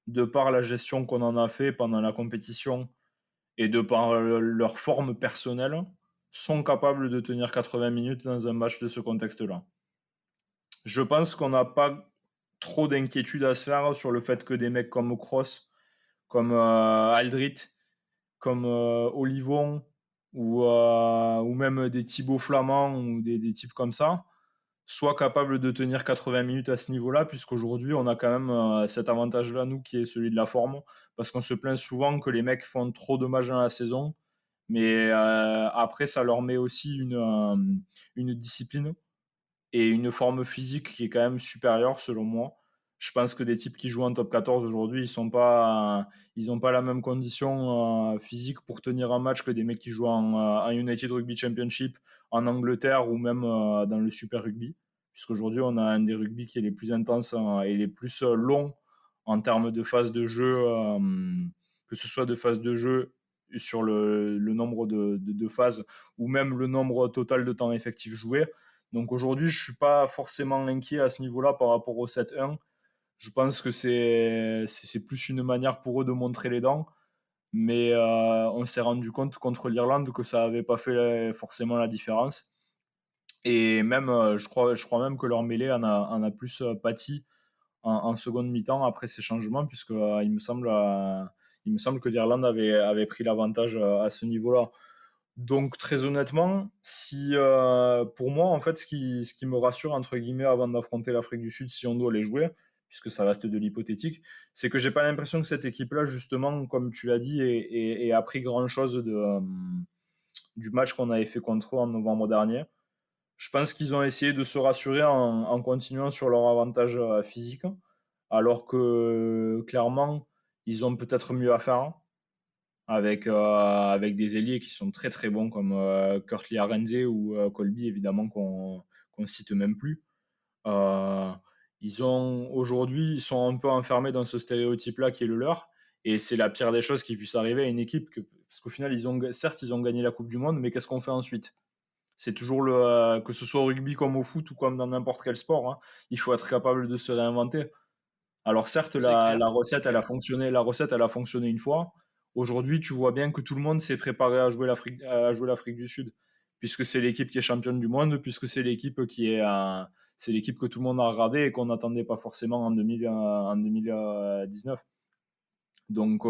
S2: de par la gestion qu'on en a fait pendant la compétition et de par, leur forme personnelle, sont capables de tenir 80 minutes dans un match de ce contexte-là. Je pense qu'on n'a pas trop d'inquiétude à se faire sur le fait que des mecs comme Kroos, comme, Aldrit, comme, Olivon ou même des Thibaut Flamand ou des types comme ça, soient capables de tenir 80 minutes à ce niveau-là, puisqu'aujourd'hui, on a quand même, cet avantage-là, nous, qui est celui de la forme. Parce qu'on se plaint souvent que les mecs font trop de matchs dans la saison, mais, après ça leur met aussi une discipline et une forme physique qui est quand même supérieure selon moi. Je pense que des types qui jouent en top 14 aujourd'hui, ils ont pas la même condition physique pour tenir un match que des mecs qui jouent en United Rugby Championship en Angleterre ou même dans le Super Rugby. Puisqu'aujourd'hui, on a un des rugby qui est les plus intenses et les plus longs en termes de phase de jeu, que ce soit de phase de jeu sur le nombre de phases ou même le nombre total de temps effectif joué. Donc aujourd'hui, je suis pas forcément inquiet à ce niveau-là par rapport au 7-1. Je pense que c'est plus une manière pour eux de montrer les dents. Mais on s'est rendu compte contre l'Irlande que ça n'avait pas fait forcément la différence. Et même, je crois même que leur mêlée en a plus pâti en seconde mi-temps après ces changements, puisque il me semble que l'Irlande avait pris l'avantage à ce niveau-là. Donc très honnêtement, si pour moi en fait ce qui me rassure entre guillemets avant d'affronter l'Afrique du Sud si on doit les jouer, puisque ça reste de l'hypothétique, c'est que j'ai pas l'impression que cette équipe-là justement, comme tu l'as dit, ait appris grand-chose du match qu'on avait fait contre eux en novembre dernier. Je pense qu'ils ont essayé de se rassurer en continuant sur leur avantage physique, alors que clairement ils ont peut-être mieux à faire avec des ailiers qui sont très très bons comme Kurtli Arenze ou Colby évidemment qu'on cite même plus. Euh, ils sont un peu enfermés dans ce stéréotype-là qui est le leur, et c'est la pire des choses qui puisse arriver à une équipe parce qu'au final certes ils ont gagné la Coupe du Monde, mais qu'est-ce qu'on fait ensuite? C'est toujours que ce soit au rugby comme au foot ou comme dans n'importe quel sport, hein, il faut être capable de se réinventer. Alors certes,
S1: C'est clair,
S2: la
S1: c'est
S2: recette, elle a
S1: clair.
S2: fonctionné, une fois. Aujourd'hui, tu vois bien que tout le monde s'est préparé à jouer l'Afrique du Sud, puisque c'est l'équipe qui est championne du monde, puisque c'est l'équipe que tout le monde a regardé et qu'on n'attendait pas forcément en 2019. Donc,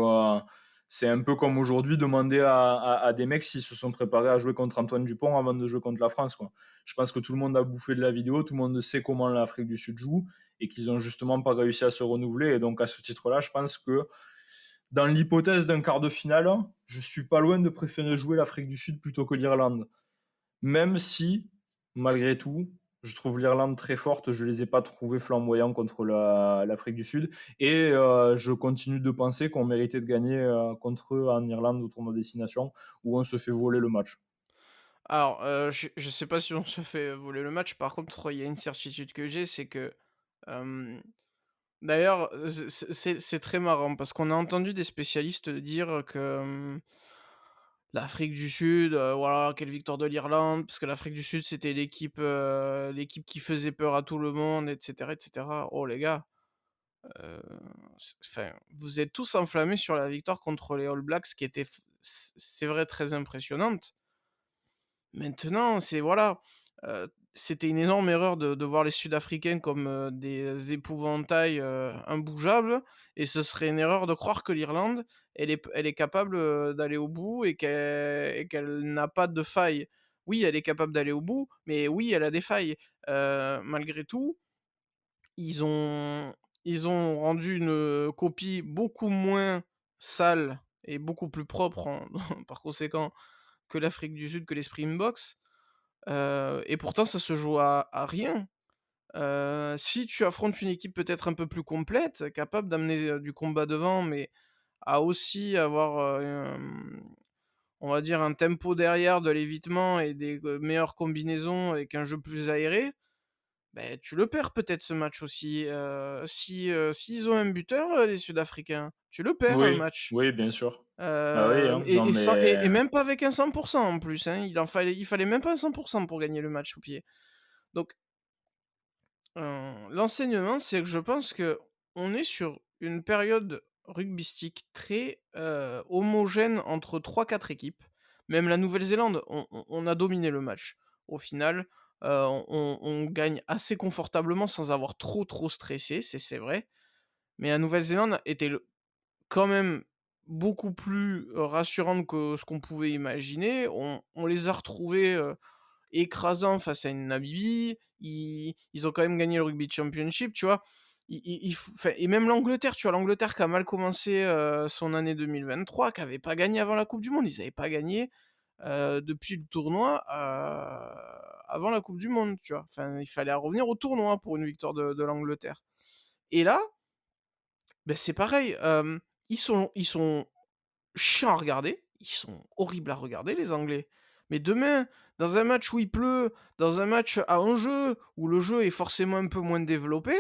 S2: c'est un peu comme aujourd'hui demander à des mecs s'ils se sont préparés à jouer contre Antoine Dupont avant de jouer contre la France, quoi. Je pense que tout le monde a bouffé de la vidéo, tout le monde sait comment l'Afrique du Sud joue et qu'ils ont justement pas réussi à se renouveler. Et donc, à ce titre-là, je pense que dans l'hypothèse d'un quart de finale, je suis pas loin de préférer jouer l'Afrique du Sud plutôt que l'Irlande. Même si, malgré tout, je trouve l'Irlande très forte. Je les ai pas trouvés flamboyants contre l'Afrique du Sud. Et je continue de penser qu'on méritait de gagner contre eux en Irlande au tournoi destination, où on se fait voler le match.
S1: Alors, je sais pas si on se fait voler le match. Par contre, il y a une certitude que j'ai, c'est que, hem, d'ailleurs, c'est très marrant parce qu'on a entendu des spécialistes dire que, l'Afrique du Sud, voilà, quelle victoire de l'Irlande, parce que l'Afrique du Sud, c'était l'équipe qui faisait peur à tout le monde, et cetera, et cetera. Oh les gars, heu, enfin, vous êtes tous enflammés sur la victoire contre les All Blacks qui était c'est vrai très impressionnante. Maintenant, c'est voilà, c'était une énorme erreur de voir les Sud-Africains comme, des épouvantails, imbougeables, et ce serait une erreur de croire que l'Irlande, elle est capable, d'aller au bout et qu'elle n'a pas de failles. Oui, elle est capable d'aller au bout, mais oui, elle a des failles. Malgré tout, ils ont ils ont rendu une, copie beaucoup moins sale et beaucoup plus propre en par conséquent que l'Afrique du Sud, que les Springboks. Et pourtant ça se joue à rien. Si tu affrontes une équipe peut-être un peu plus complète, capable d'amener, du combat devant, mais à aussi avoir, on va dire un tempo derrière, de l'évitement et des, meilleures combinaisons avec un jeu plus aéré, beh, tu le perds peut-être ce match aussi, s'ils ont un buteur, les Sud-Africains, tu le perds le
S2: Oui,
S1: match.
S2: oui, bien sûr. Bah, oui, hein, non,
S1: Et
S2: mais
S1: même pas avec un 100 en plus, hein. Il fallait même pas un 100 pour gagner le match au pied. Donc, l'enseignement, c'est que je pense que on est sur une période rugbystique très, homogène entre trois quatre équipes. Même la Nouvelle-Zélande, on a dominé le match. Au final, on gagne assez confortablement sans avoir trop stressé, c'est vrai. Mais la Nouvelle-Zélande était quand même beaucoup plus, rassurante que ce qu'on pouvait imaginer. On les a retrouvés, écrasants face à une Namibie. Ils ont quand même gagné le Rugby Championship, tu vois? Il f enfin et même l'Angleterre, tu vois? L'Angleterre qui a mal commencé, son année 2023, qui avait pas gagné avant la coupe du monde. Ils avaient pas gagné, depuis le tournoi, avant la coupe du monde, tu vois? Enfin, il fallait revenir au tournoi pour une victoire de l'Angleterre et là, beh, c'est pareil, ils sont chiants à regarder, ils sont horribles à regarder les Anglais. Mais demain, dans un match où il pleut, dans un match à enjeu, où le jeu est forcément un peu moins développé,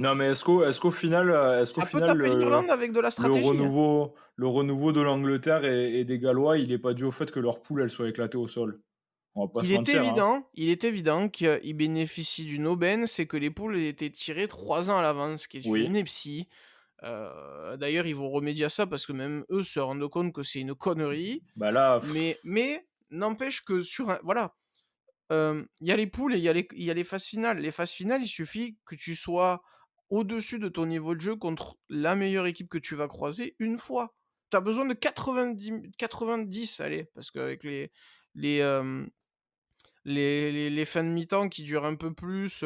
S2: non, mais est-ce qu'au
S1: ça peut
S2: final,
S1: taper l'Irlande avec de la stratégie, hein.
S2: le renouveau de l'Angleterre et des Gallois, il est pas dû au fait que leur poule, elle soit éclatée au sol? On va pas se mentir, hein.
S1: Il est évident qu'ils bénéficient d'une aubaine, c'est que les poules étaient tirées 3 ans à l'avance, ce qui est une
S2: Oui,
S1: ineptie. D'ailleurs, ils vont remédier à ça parce que même eux se rendent compte que c'est une connerie.
S2: bah, là,
S1: Mais n'empêche que sur un voilà, il y a les poules et il y a les phases finales. Les phases finales, il suffit que tu sois au-dessus de ton niveau de jeu contre la meilleure équipe que tu vas croiser une fois. Tu as besoin de 90 allez, parce qu'avec les, hem, les fins de mi-temps qui durent un peu plus,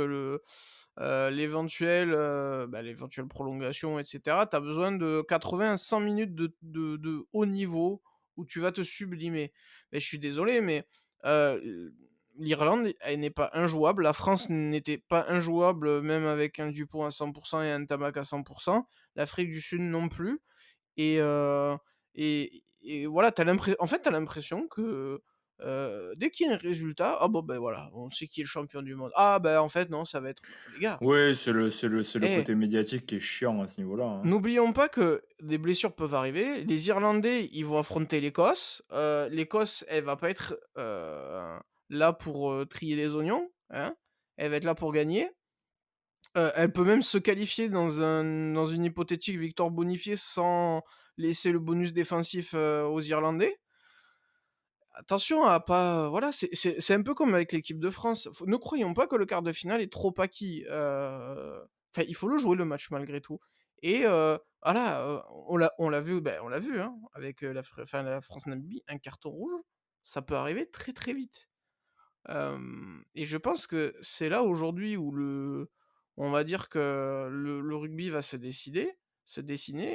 S1: l'éventuelle prolongation et cetera, tu as besoin de 80 à 100 minutes de haut niveau où tu vas te sublimer. Mais je suis désolé, mais l'Irlande, elle n'est pas injouable. La France n'était pas injouable, même avec un Dupont à 100 et un Ntamack à 100. L'Afrique du Sud non plus et voilà, tu as l'impression que, dès qu'il y a un résultat, ah bon, ben, voilà, on sait qui est le champion du monde. Ah, ben, en fait, non, ça va être les gars,
S2: oui, c'est le
S1: eh,
S2: côté médiatique qui est chiant à ce niveau-là, hein.
S1: n'oublions pas que des blessures peuvent arriver. Les Irlandais, ils vont affronter l'Écosse. L'Écosse, elle va pas être, là pour, trier les oignons, hein. Elle va être là pour gagner. Elle peut même se qualifier dans une hypothétique victoire bonifiée sans laisser le bonus défensif, aux Irlandais. Attention à pas voilà, c'est un peu comme avec l'équipe de France. Ne croyons pas que le quart de finale est trop acquis, enfin, il faut le jouer le match malgré tout et voilà, on l'a vu, on l'a vu, hein, avec, la France-Namibie, un carton rouge, ça peut arriver très, très vite. Et je pense que c'est là aujourd'hui où on va dire que le rugby va se dessiner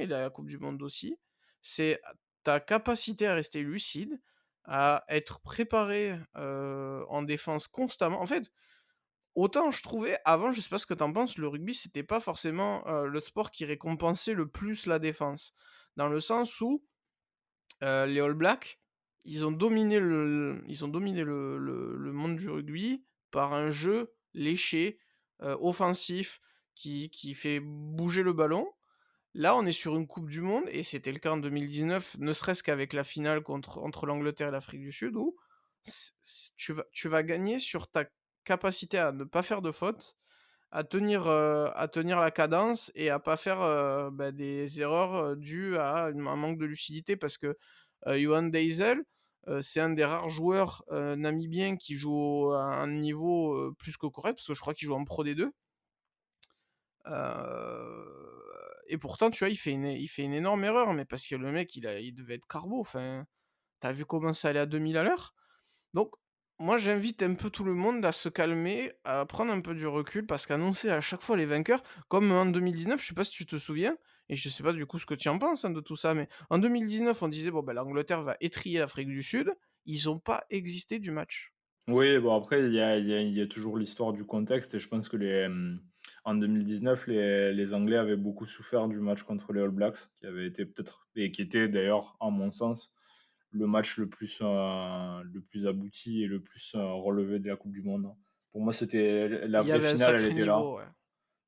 S1: et la coupe du monde aussi. C'est ta capacité à rester lucide, à être préparé, en défense constamment. En fait, autant je trouvais avant, je sais pas ce que tu en penses, le rugby c'était pas forcément, le sport qui récompensait le plus la défense. Dans le sens où les All Blacks, ils ont dominé le monde du rugby par un jeu léché, offensif, qui fait bouger le ballon. Là, on est sur une coupe du monde et c'était le cas en 2019, ne serait-ce qu'avec la finale entre l'Angleterre et l'Afrique du Sud où tu vas gagner sur ta capacité à ne pas faire de fautes, à tenir la cadence et à pas faire, des erreurs, dues à un manque de lucidité parce que, Yohan Daysel, c'est un des rares joueurs, namibiens qui joue à un niveau, plus que correct, parce que je crois qu'il joue en Pro D2. Et pourtant, tu vois, il fait une énorme erreur, mais parce que le mec, il devait être carbo, enfin, tu vu comment ça allait à 2000 à l'heure? Donc, moi, j'invite un peu tout le monde à se calmer, à prendre un peu du recul, parce qu'annoncer à chaque fois les vainqueurs, comme en 2019, je sais pas si tu te souviens, et je sais pas du coup ce que tu en penses, hein, de tout ça, mais en 2019, on disait, bon, ben, l'Angleterre va étriller l'Afrique du Sud. Ils ont pas existé du match.
S2: Oui, bon après il y a toujours l'histoire du contexte et je pense que en 2019 les Anglais avaient beaucoup souffert du match contre les All Blacks, qui avait été peut-être et qui était d'ailleurs, à mon sens, le match le plus abouti et le plus, relevé de la coupe du monde. Pour moi, c'était la
S1: Il y
S2: vraie
S1: avait un
S2: finale, elle
S1: sacré
S2: était là.
S1: niveau, ouais.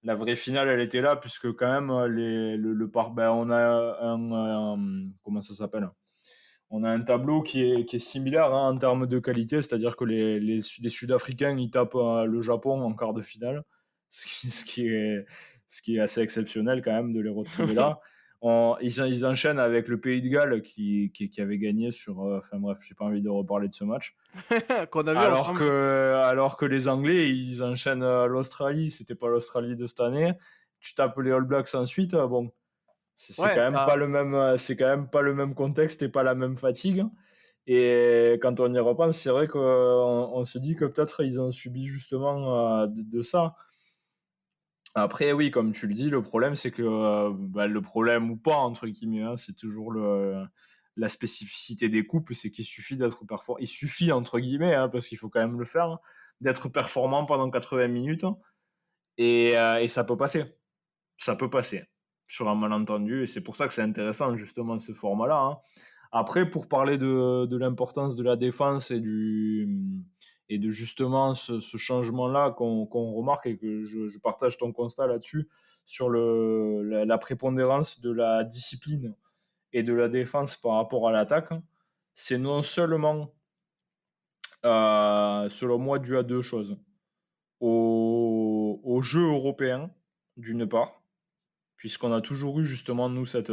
S2: La vraie finale, elle était là, puisque quand même, on a comment ça s'appelle? On a un tableau qui est similaire hein, en termes de qualité, c'est-à-dire que les Sud-Africains, ils tapent le Japon en quart de finale, ce qui est assez exceptionnel quand même de les retrouver là. Ils enchaînent avec le Pays de Galles qui avait gagné sur... Enfin bref, j'ai pas envie de reparler de ce match.
S1: Qu'on a vu ensemble.
S2: Alors que les Anglais, ils enchaînent l'Australie, c'était pas l'Australie de cette année. Tu tapes les All Blacks ensuite, bon, c'est
S1: Ouais,
S2: quand même pas le même, c'est quand même pas le même contexte et pas la même fatigue. Et quand on y repense, c'est vrai qu'on on se dit que peut-être ils ont subi justement de ça. Après, oui, comme tu le dis, le problème, c'est que le problème ou pas entre guillemets, hein, c'est toujours la spécificité des coupes, c'est qu'il suffit d'être performant. Il suffit entre guillemets, hein, parce qu'il faut quand même le faire, hein, d'être performant pendant 80 minutes et ça peut passer. Ça peut passer sur un malentendu et c'est pour ça que c'est intéressant justement ce format-là. Hein. Après, pour parler de l'importance de la défense et de justement ce changement-là qu'on remarque et que je partage ton constat là-dessus, sur la prépondérance de la discipline et de la défense par rapport à l'attaque, c'est non seulement, selon moi, dû à deux choses. Au jeu européen, d'une part, puisqu'on a toujours eu justement, nous, cet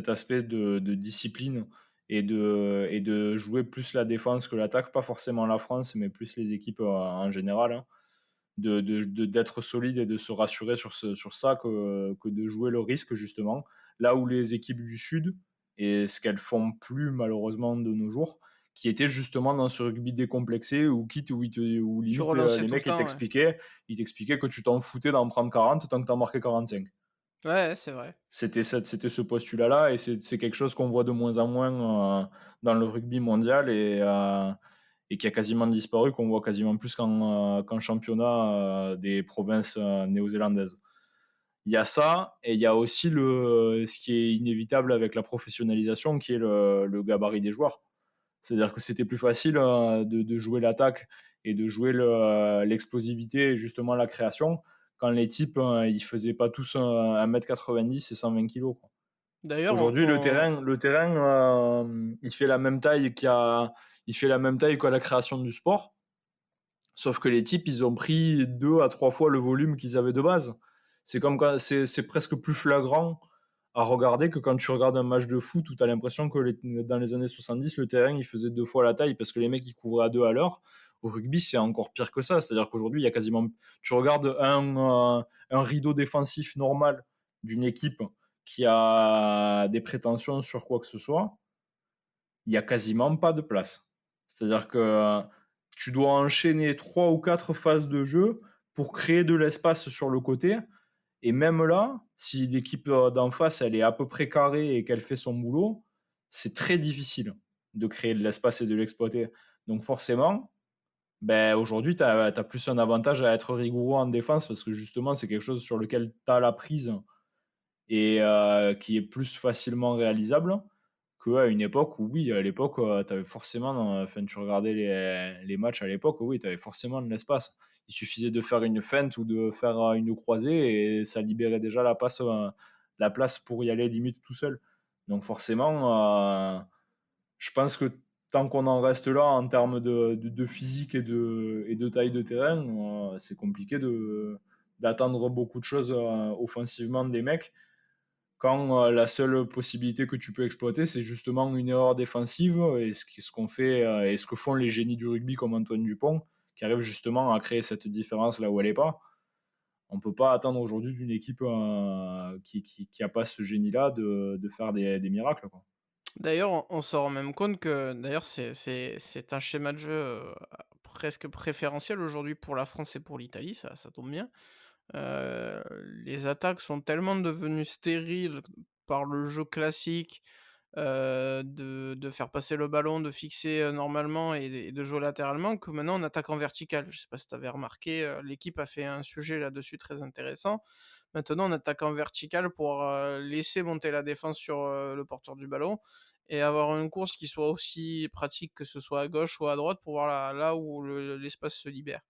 S2: aspect de discipline et de jouer plus la défense que l'attaque, pas forcément la France, mais plus les équipes en général, hein, d'être solide et de se rassurer sur ça que de jouer le risque, justement. Là où les équipes du Sud, et ce qu'elles font plus malheureusement de nos jours, qui étaient justement dans ce rugby décomplexé où, où
S1: tu
S2: limite
S1: relançais
S2: les
S1: tout le
S2: mecs
S1: temps, ouais.
S2: ils t'expliquaient que tu t'en foutais d'en prendre 40 tant que t'en marquais 45.
S1: Ouais, c'est vrai.
S2: C'était ce postulat-là et c'est quelque chose qu'on voit de moins en moins dans le rugby mondial et qui a quasiment disparu, qu'on voit quasiment plus qu'en championnat des provinces néo-zélandaises. Il y a ça, et il y a aussi ce qui est inévitable avec la professionnalisation, qui est le gabarit des joueurs. C'est-à-dire que c'était plus facile de jouer l'attaque et de jouer l'explosivité et justement la création quand les types ils faisaient pas tous 1m90 et 120 kg.
S1: D'ailleurs,
S2: Aujourd'hui, il fait la même taille il fait la même taille qu'à la création du sport, sauf que les types, ils ont pris 2 à 3 fois le volume qu'ils avaient de base. C'est presque plus flagrant à regarder que quand tu regardes un match de foot où tu as l'impression que dans les années 70, le terrain, il faisait 2 fois la taille parce que les mecs, ils couvraient à 2 à l'heure. Au rugby, c'est encore pire que ça. C'est-à-dire qu'aujourd'hui, il y a quasiment. Tu regardes un rideau défensif normal d'une équipe qui a des prétentions sur quoi que ce soit, il n'y a quasiment pas de place. C'est-à-dire que tu dois enchaîner 3 ou 4 phases de jeu pour créer de l'espace sur le côté. Et même là, si l'équipe d'en face elle est à peu près carrée et qu'elle fait son boulot, c'est très difficile de créer de l'espace et de l'exploiter. Donc forcément, ben, aujourd'hui, tu as plus un avantage à être rigoureux en défense parce que justement, c'est quelque chose sur lequel tu as la prise et qui est plus facilement réalisable qu'à une époque où, oui, à l'époque, tu avais forcément, enfin, tu regardais les matchs à l'époque, oui, tu avais forcément de l'espace. Il suffisait de faire une feinte ou de faire une croisée et ça libérait déjà la place pour y aller limite tout seul. Donc forcément, je pense que tant qu'on en reste là en termes de physique et de taille de terrain, c'est compliqué d'attendre beaucoup de choses offensivement des mecs quand la seule possibilité que tu peux exploiter, c'est justement une erreur défensive et ce qu'on fait et ce que font les génies du rugby comme Antoine Dupont, qui arrivent justement à créer cette différence là où elle n'est pas. On ne peut pas attendre aujourd'hui d'une équipe qui a pas ce génie-là de faire des miracles. Quoi.
S1: d'ailleurs, on se rend même compte que d'ailleurs c'est un schéma de jeu, presque préférentiel aujourd'hui pour la France et pour l'Italie, ça tombe bien. Les attaques sont tellement devenues stériles par le jeu classique, de faire passer le ballon, de fixer, normalement et de jouer latéralement, que maintenant on attaque en vertical. Je sais pas si tu avais remarqué, l'équipe a fait un sujet là-dessus très intéressant. Maintenant on attaque en vertical pour, laisser monter la défense sur, le porteur du ballon et avoir une course qui soit aussi pratique, que ce soit à gauche ou à droite, pour voir là où l'espace se libère.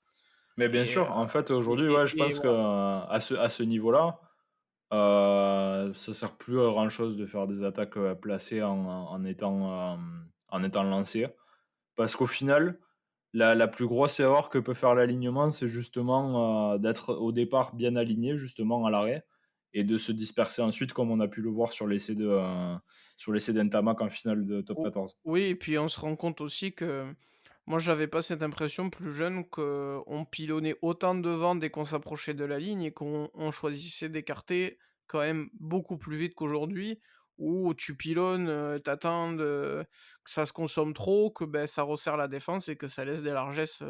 S2: Mais bien
S1: Et
S2: sûr, en fait,
S1: et
S2: aujourd'hui,
S1: et
S2: ouais, je
S1: et
S2: pense
S1: voilà.
S2: qu'à ce niveau-là, ça sert plus à grand chose de faire des attaques, placées en étant lancées. Parce qu'au final, la plus grosse erreur que peut faire l'alignement, c'est justement, d'être au départ bien aligné, justement à l'arrêt et de se disperser ensuite comme on a pu le voir sur l'essai d'Ntamak en finale de top
S1: O
S2: 14.
S1: Oui, et puis on se rend compte aussi que moi j'avais pas cette impression plus jeune qu'on pilonnait autant devant dès qu'on s'approchait de la ligne et qu'on choisissait d'écarter quand même beaucoup plus vite qu'aujourd'hui, où tu pilonnes, tu que ça se consomme trop, que, ben, ça resserre la défense et que ça laisse des largesses,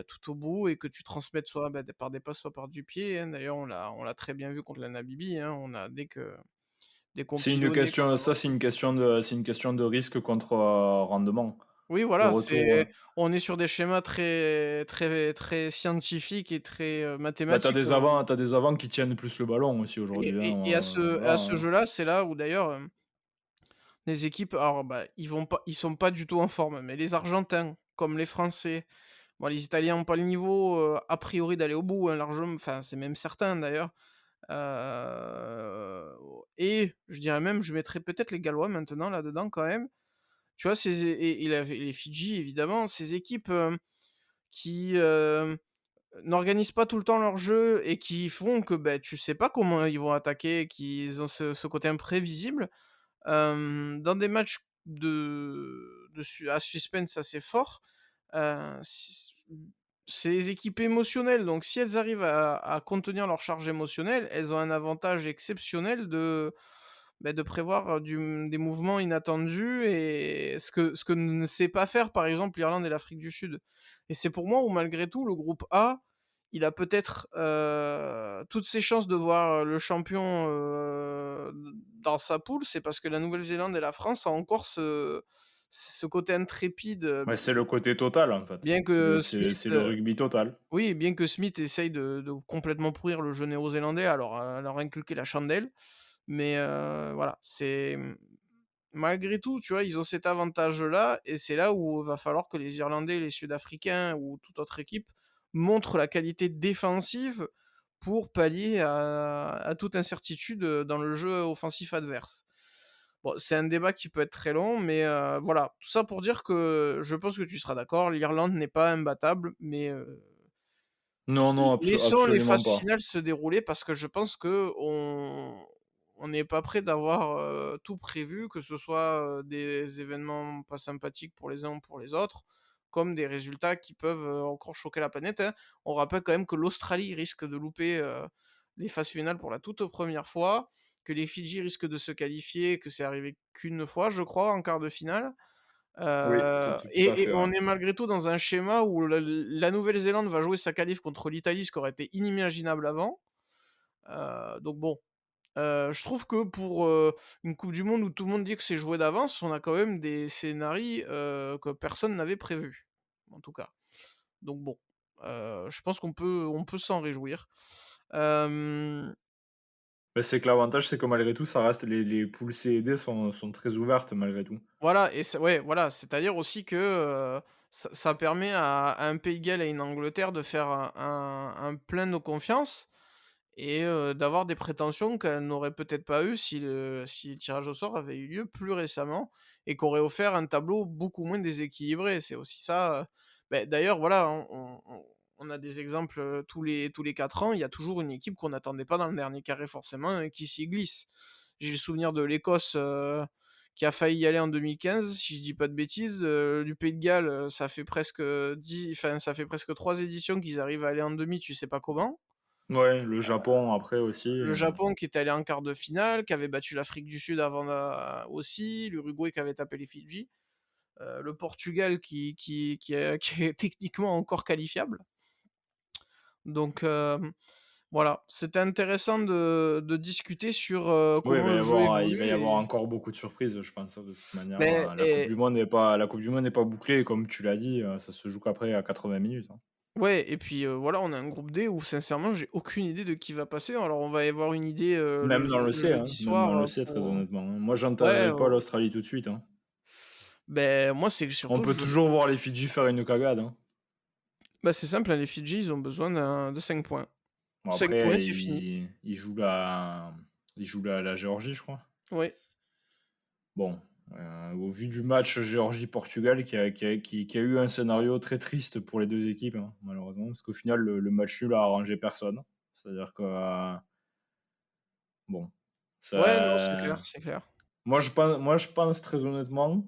S1: tout au bout, et que tu transmettes soit, bah, par des passes, soit par du pied, hein. D'ailleurs on l'a très bien vu contre la Namibie, hein. On a dès qu'on
S2: C'est une
S1: pilonnait, qu'on
S2: question ça,
S1: avançait.
S2: c'est une question de risque contre, rendement.
S1: Oui,
S2: Le
S1: voilà,
S2: retour,
S1: on est sur des schémas très très très scientifiques et très,
S2: bah, tu as
S1: mathématiques,
S2: des avants tu des avants qui tiennent plus le ballon aussi
S1: et
S2: aujourd'hui, hein,
S1: et et à ce
S2: voilà,
S1: à ce jeu-là, c'est là où d'ailleurs, les équipes, alors, bah, ils sont pas du tout en forme, mais les Argentins, comme les Français, bon, les Italiens ont pas le niveau, a priori, d'aller au bout, hein, largement, enfin, c'est même certain d'ailleurs, et je dirais même, je mettrais peut-être les Gallois maintenant là-dedans quand même. Tu vois? Ces et les Fidji évidemment, ces équipes, qui, n'organisent pas tout le temps leur jeu et qui font que, beh, tu sais pas comment ils vont attaquer, qu'ils ont ce côté imprévisible, dans des matchs à suspense assez fort, s ces équipes émotionnelles, donc si elles arrivent à contenir leur charge émotionnelle, elles ont un avantage exceptionnel de prévoir, des mouvements inattendus, et ce que ne sait pas faire, par exemple, l'Irlande et l'Afrique du Sud. Et c'est pour moi où, malgré tout, le groupe A, il a peut-être, toutes ses chances de voir, le champion, dans sa poule. C'est parce que la Nouvelle-Zélande et la France ont encore ce côté intrépide,
S2: ouais, c'est le côté total, en fait.
S1: bien
S2: C'est le
S1: que
S2: c'est
S1: Smith,
S2: c'est le rugby total.
S1: oui, bien que Smith essaye de complètement pourrir le jeu néo-zélandais, alors, leur inculquer la chandelle. Mais, voilà, malgré tout, tu vois, ils ont cet avantage-là, et c'est là où va falloir que les Irlandais, les Sud-Africains ou toute autre équipe montrent la qualité défensive pour pallier à toute incertitude, dans le jeu offensif adverse. Bon, c'est un débat qui peut être très long, mais, voilà, tout ça pour dire que je pense que tu seras d'accord, l'Irlande n'est pas imbattable, mais,
S2: Non, non,
S1: laissons les
S2: absolument
S1: phases
S2: pas.
S1: finales se dérouler, parce que je pense qu'on n'est pas prêt d'avoir, tout prévu, que ce soit, des événements pas sympathiques pour les uns ou pour les autres, comme des résultats qui peuvent, encore choquer la planète, hein. On rappelle quand même que l'Australie risque de louper, les phases finales pour la toute première fois, que les Fidji risquent de se qualifier, que c'est arrivé qu'une fois, je crois, en quart de finale.
S2: Oui, tout à
S1: Et
S2: fait, ouais.
S1: on est malgré tout dans un schéma où la Nouvelle-Zélande va jouer sa qualif contre l'Italie, ce qui aurait été inimaginable avant. Donc bon, je trouve que pour, une coupe du monde où tout le monde dit que c'est joué d'avance, on a quand même des scénarios, que personne n'avait prévus, en tout cas. Donc bon, je pense qu'on peut s'en réjouir. Hem
S2: Bah, c'est que l'avantage, c'est que malgré tout, ça reste les poules C et D sont très ouvertes malgré tout.
S1: Voilà, et c'est, ouais, voilà, c'est-à-dire aussi que, ça permet à un Pays de Galles et une Angleterre de faire un plein de confiance, et d'avoir des prétentions qu'elles n'auraient peut-être pas eues si le tirage au sort avait eu lieu plus récemment, et qu'aurait offert un tableau beaucoup moins déséquilibré. C'est aussi ça, d'ailleurs, voilà, on a des exemples, tous les 4 ans, il y a toujours une équipe qu'on n'attendait pas dans le dernier carré forcément et qui s'y glisse. J'ai le souvenir de l'Écosse, qui a failli y aller en 2015, si je dis pas de bêtises, du Pays de Galles, ça fait presque 3 éditions qu'ils arrivent à aller en demi, tu sais pas comment.
S2: Ouais, le Japon après aussi,
S1: Le Japon qui était allé en quart de finale, qui avait battu l'Afrique du Sud avant, aussi, l'Uruguay qui avait tapé les Fidji, le Portugal qui est techniquement encore qualifiable. Donc, voilà, c'était intéressant de discuter sur,
S2: oui,
S1: comment le jeu
S2: il va y
S1: évolue,
S2: avoir
S1: et
S2: encore beaucoup de surprises, je pense, de toute manière,
S1: beh,
S2: la coupe du monde n'est pas bouclée, comme tu l'as dit, ça se joue qu'après à 80 minutes, hein.
S1: Ouais et puis, voilà, on a un groupe D où sincèrement, j'ai aucune idée de qui va passer. Alors on va y avoir une idée,
S2: Même dans le
S1: le
S2: C, hein,
S1: jeudi
S2: même dans
S1: soir,
S2: le C, très
S1: pour
S2: honnêtement, hein. Moi,
S1: ouais,
S2: j'enterrerais pas l'Australie tout de suite, hein.
S1: moi, c'est que
S2: On
S1: surtout
S2: peut
S1: je
S2: toujours voir les Fidji faire une cagade, hein.
S1: bah, c'est simple, hein, les Fidji, ils ont besoin de 5 points.
S2: Bon
S1: 5 points,
S2: après,
S1: c'est fini.
S2: ils jouent la Géorgie, je crois.
S1: Ouais.
S2: Bon, au vu du match Géorgie-Portugal qui a eu un scénario très triste pour les 2 équipes, hein, malheureusement, parce qu'au final le match nul a arrangé personne. C'est-à-dire que, bon,
S1: Ouais, non, c'est
S2: ça
S1: clair, c'est clair.
S2: moi je pense très honnêtement,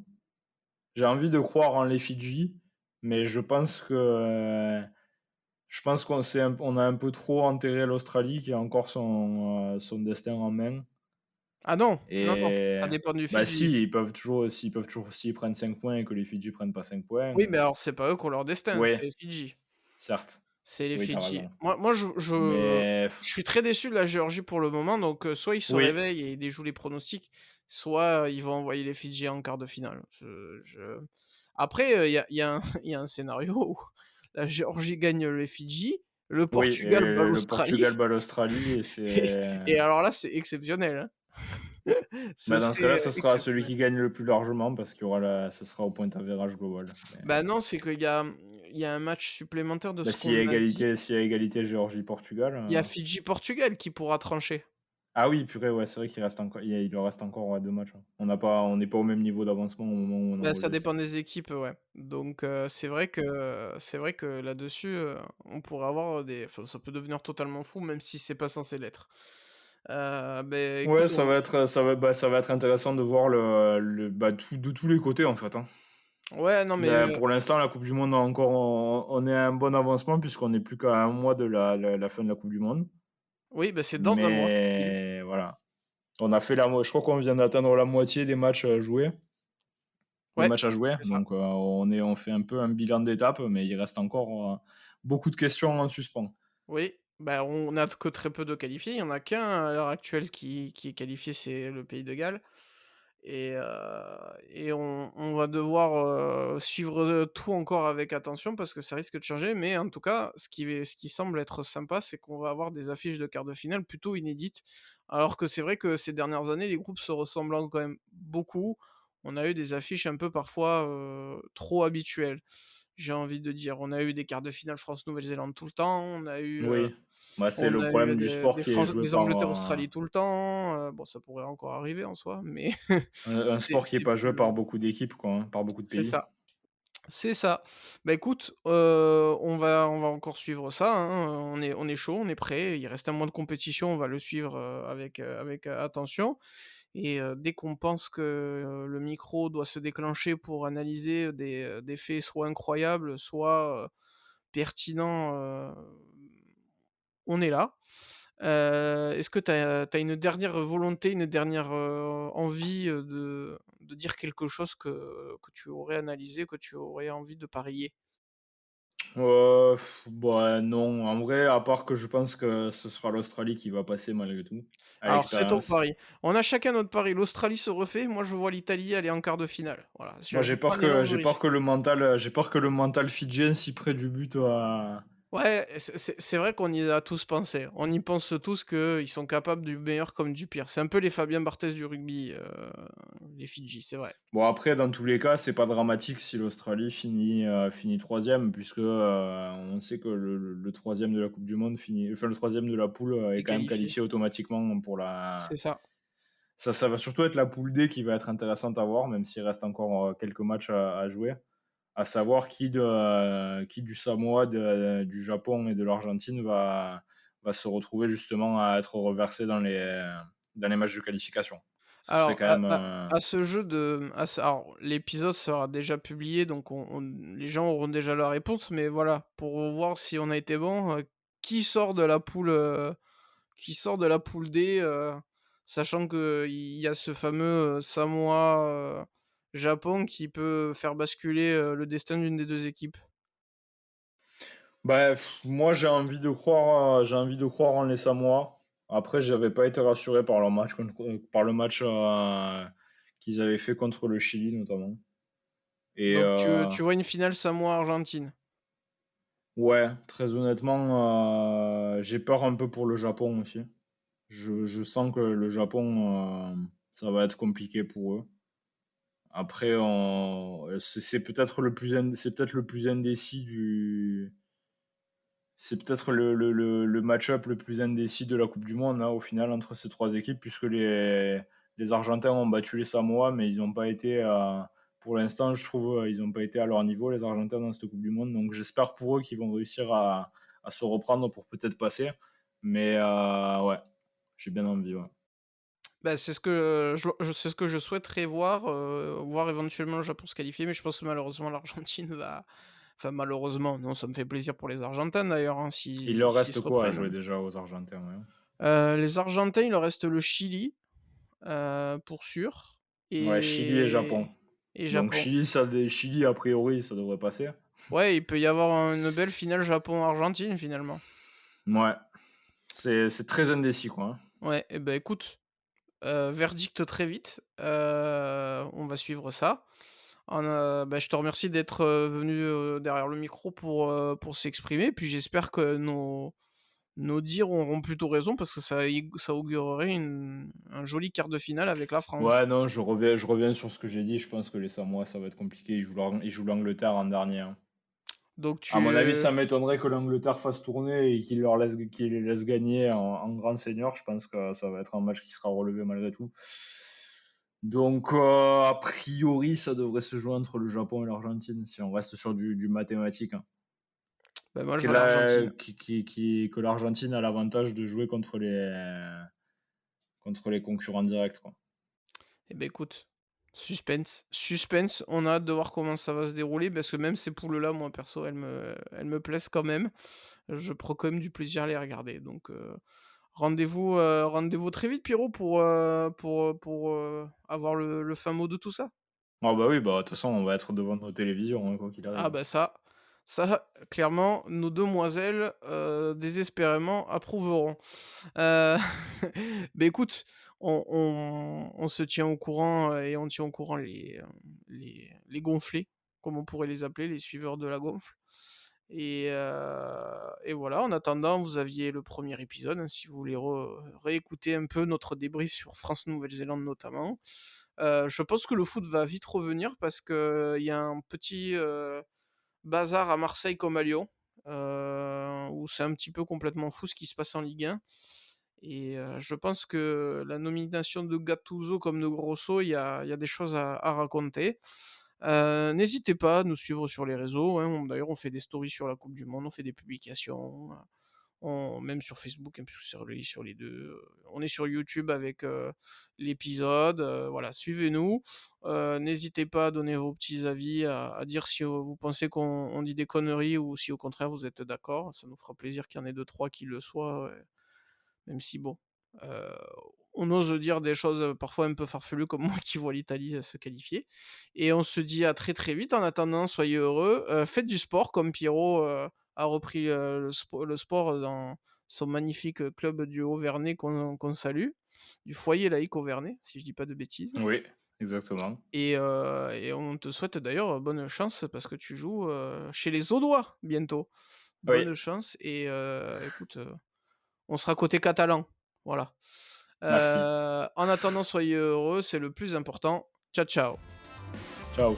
S2: j'ai envie de croire en les Fidji, mais je pense qu'on a un peu trop enterré l'Australie qui a encore son destin en main.
S1: Ah non, non, non,
S2: Et
S1: ça dépend du
S2: bah,
S1: Fidji.
S2: si, ils peuvent toujours s'ils prennent 5 points et que les Fidji prennent pas 5 points,
S1: Oui, mais alors c'est pas eux qui ont leur destin, c'est
S2: ouais,
S1: les Fidji.
S2: certes.
S1: C'est les
S2: Oui, tu as
S1: Fidji.
S2: raison.
S1: Moi je
S2: Mais
S1: suis très déçu de la Géorgie pour le moment, donc soit ils se
S2: oui,
S1: réveillent et ils déjouent les pronostics, soit ils vont envoyer les Fidji en quart de finale. Après, il y a un il y a un scénario où la Géorgie gagne les Fidji, le
S2: oui
S1: Portugal bat
S2: et le
S1: l'Australie
S2: Portugal bat l'Australie et
S1: et
S2: c'est
S1: et alors là, c'est exceptionnel, hein. Ce
S2: bah, dans ce cas-là,
S1: serait,
S2: ce sera celui
S1: exceptionnel.
S2: qui gagne le plus largement parce qu'il y aura ce sera au point average global. Mais
S1: Bah non, c'est qu'il y a un match supplémentaire de
S2: bah,
S1: ce
S2: s'il y
S1: qu'on
S2: a
S1: a dit.
S2: égalité s'il y a égalité Géorgie-Portugal,
S1: Il y a Fidji-Portugal qui pourra trancher.
S2: ah oui, purée, ouais, c'est vrai qu'il leur reste encore, ouais, 2 matchs, ouais. On n'est pas au même niveau d'avancement au moment où on
S1: Bah, ça
S2: enregistre.
S1: dépend des équipes, ouais. Donc c'est vrai que là-dessus, on pourrait avoir enfin, ça peut devenir totalement fou, même si c'est pas censé l'être.
S2: Ouais,
S1: Écoute,
S2: ça va être intéressant de voir de tous les côtés, en fait, hein.
S1: ouais, non, mais
S2: Bah, pour l'instant, la coupe du monde on est à un bon avancement puisqu'on n'est plus qu'à un mois de la fin de la coupe du monde.
S1: oui, bah, c'est dans un mois, pile.
S2: Mais voilà, je crois qu'on vient d'atteindre la moitié des matchs, joués, des
S1: Ouais,
S2: matchs à jouer,
S1: c'est ça.
S2: donc on fait un peu un bilan d'étape, mais il reste encore, beaucoup de questions en suspens.
S1: Oui, bah, on a que très peu de qualifiés. Il y en a qu'un à l'heure actuelle qui est qualifié, c'est le Pays de Galles. Et on va devoir, suivre, tout encore avec attention parce que ça risque de changer. Mais en tout cas, ce qui semble être sympa, c'est qu'on va avoir des affiches de quart de finale plutôt inédites. Alors que c'est vrai que ces dernières années, les groupes se ressemblant quand même beaucoup. On a eu des affiches un peu parfois, trop habituelles, j'ai envie de dire. On a eu des quarts de finale France-Nouvelle-Zélande tout le temps,
S2: Oui, bah, c'est
S1: on
S2: le
S1: a eu
S2: problème du sport
S1: des
S2: qui est
S1: France
S2: joué
S1: des
S2: par,
S1: Angleterre-Australie tout le temps, bon ça pourrait encore arriver en soi, mais
S2: un
S1: c'est
S2: sport qui est
S1: c'est
S2: pas joué par
S1: plus
S2: beaucoup d'équipes, quoi, hein, par beaucoup de
S1: c'est
S2: pays.
S1: ça, c'est ça. Bah, écoute, on va encore suivre ça, hein, on est chaud, on est prêt. Il reste un mois de compétition, on va le suivre, avec attention et dès qu'on pense que, le micro doit se déclencher pour analyser des faits soit incroyables, soit, pertinents, on est là. Est-ce que tu as une dernière volonté, une dernière, envie, de dire quelque chose que tu aurais analysé, que tu aurais envie de parier?
S2: Bah, non, en vrai, à part que je pense que ce sera l'Australie qui va passer malgré tout, à
S1: Alors c'est ton
S2: l'expérience.
S1: pari. On a chacun notre pari. L'Australie se refait, moi je vois l'Italie aller en quart de finale. Voilà,
S2: Moi,
S1: je prends un énorme risque.
S2: j'ai peur que le mental fidjien si près du but,
S1: Ouais, c'est vrai qu'on y a tous pensé. On y pense tous qu'ils sont capables du meilleur comme du pire. C'est un peu les Fabien Barthez du rugby, les Fidji, c'est vrai.
S2: bon après dans tous les cas, c'est pas dramatique si l'Australie finit 3e puisque, on sait que le 3e de la coupe du monde le 3e de la poule, est
S1: Et
S2: quand même
S1: qualifié,
S2: qualifié automatiquement pour la
S1: c'est ça.
S2: ça va surtout être la poule D qui va être intéressante à voir, même s'il reste encore, quelques matchs à jouer. À savoir qui du Samoa, du Japon et de l'Argentine va se retrouver justement à être reversé dans les matchs de qualification. Ce serait
S1: Alors,
S2: quand
S1: à
S2: même,
S1: à à ce jeu de à ce alors l'épisode sera déjà publié, donc les gens auront déjà la réponse, mais voilà, pour voir si on a été bon, qui sort de la poule, D, sachant qu'il y a ce fameux, Samoa, Japon qui peut faire basculer, le destin d'une des 2 équipes?
S2: bah, moi j'ai envie de croire en les Samoa. Après, j'avais pas été rassuré par le match, qu'ils avaient fait contre le Chili notamment et
S1: Donc tu vois une finale Samoa-Argentine?
S2: Ouais, très honnêtement, j'ai peur un peu pour le Japon aussi. Je sens que le Japon, ça va être compliqué pour eux. Après c'est peut-être le plus indécis du c'est peut-être le match-up le plus indécis de la coupe du monde, hein, au final, entre ces 3 équipes, puisque les Argentins ont battu les Samoa, mais ils n'ont pas été, pour l'instant, je trouve, ils n'ont pas été à leur niveau, les Argentins, dans cette coupe du monde. Donc j'espère pour eux qu'ils vont réussir à se reprendre pour peut-être passer. Mais ouais, j'ai bien envie, ouais.
S1: Bah, c'est ce que je souhaiterais voir, voir éventuellement le Japon se qualifier, mais je pense que malheureusement l'Argentine va enfin malheureusement, non, ça me fait plaisir pour les Argentins d'ailleurs, hein,
S2: Il
S1: si
S2: leur
S1: s'ils
S2: reste
S1: se
S2: quoi à
S1: reprennent,
S2: jouer
S1: hein.
S2: déjà aux Argentins, ouais?
S1: Les Argentins, il leur reste le Chili, pour sûr
S2: Ouais, Chili et
S1: et
S2: Japon. Donc
S1: Japon.
S2: Chili, a priori, ça devrait passer.
S1: Ouais, il peut y avoir une belle finale Japon-Argentine finalement.
S2: Ouais, c'est très indécis, quoi, hein.
S1: Ouais et ben écoute, verdict très vite, on va suivre ça. Bah, je te remercie d'être, venu, derrière le micro pour s'exprimer, puis j'espère que nos dires auront plutôt raison parce que ça augurerait un joli quart de finale avec la France.
S2: Ouais, non, je reviens sur ce que j'ai dit. Je pense que les Samoa, ça va être compliqué. Ils jouent l'Angleterre en dernier, hein.
S1: Donc
S2: À mon avis,
S1: tu
S2: ça m'étonnerait que l'Angleterre fasse tourner et qu'ils les laissent gagner en grand senior. Je pense que ça va être un match qui sera relevé malgré tout. Donc, a priori, ça devrait se jouer entre le Japon et l'Argentine, si on reste sur du mathématique, hein.
S1: bah, moi je vois l'Argentine.
S2: Que l'Argentine a l'avantage de jouer contre les concurrents directs, quoi.
S1: Eh ben écoute, suspense, suspense, on a hâte de voir comment ça va se dérouler parce que même ces poules-là, moi perso, elles me plaisent quand même. Je prends quand même du plaisir à les regarder donc rendez-vous très vite Pierrot pour avoir le fin mot de tout ça.
S2: Ah bah oui, bah, de toute façon, on va être devant nos télévisions, hein, quoi qu'il
S1: Ah
S2: arrive.
S1: bah ça clairement nos demoiselles, désespérément approuveront. Heu, beh, écoute, on se tient au courant, et on tient au courant les gonflés, comme on pourrait les appeler, les suiveurs de la gonfle et voilà. En attendant, vous aviez le premier épisode, hein, si vous voulez réécouter un peu notre débrief sur France-Nouvelle-Zélande notamment. Je pense que le foot va vite revenir parce qu'il y a un petit, bazar à Marseille comme à Lyon, où c'est un petit peu complètement fou ce qui se passe en Ligue 1 et je pense que la nomination de Gattuso comme de Grosso, il y a des choses à raconter. N'hésitez pas à nous suivre sur les réseaux, hein, d'ailleurs on fait des stories sur la coupe du monde, on fait des publications, même sur Facebook, un peu sur les 2. On est sur YouTube avec, l'épisode, voilà, suivez-nous. N'hésitez pas à donner vos petits avis, à dire si, vous pensez qu'on dit des conneries ou si au contraire vous êtes d'accord. Ça nous fera plaisir qu'il y en ait deux trois qui le soient, même si bon, heu, on ose dire des choses, parfois un peu farfelues comme moi qui vois l'Italie, se qualifier et on se dit à très, très vite. En attendant, soyez heureux, faites du sport comme Pierrot, a repris, le sport dans son magnifique, club du Haut-Vernay qu'on salue, du foyer laïque Auvernais, si je dis pas de bêtises
S2: Oui, exactement.
S1: et on te souhaite d'ailleurs, bonne chance parce que tu joues, chez les Audois bientôt.
S2: Oui,
S1: Bonne chance et écoute, on sera côté catalan, voilà.
S2: merci.
S1: En attendant, soyez heureux, c'est le plus important. Ciao, ciao.
S2: Ciao.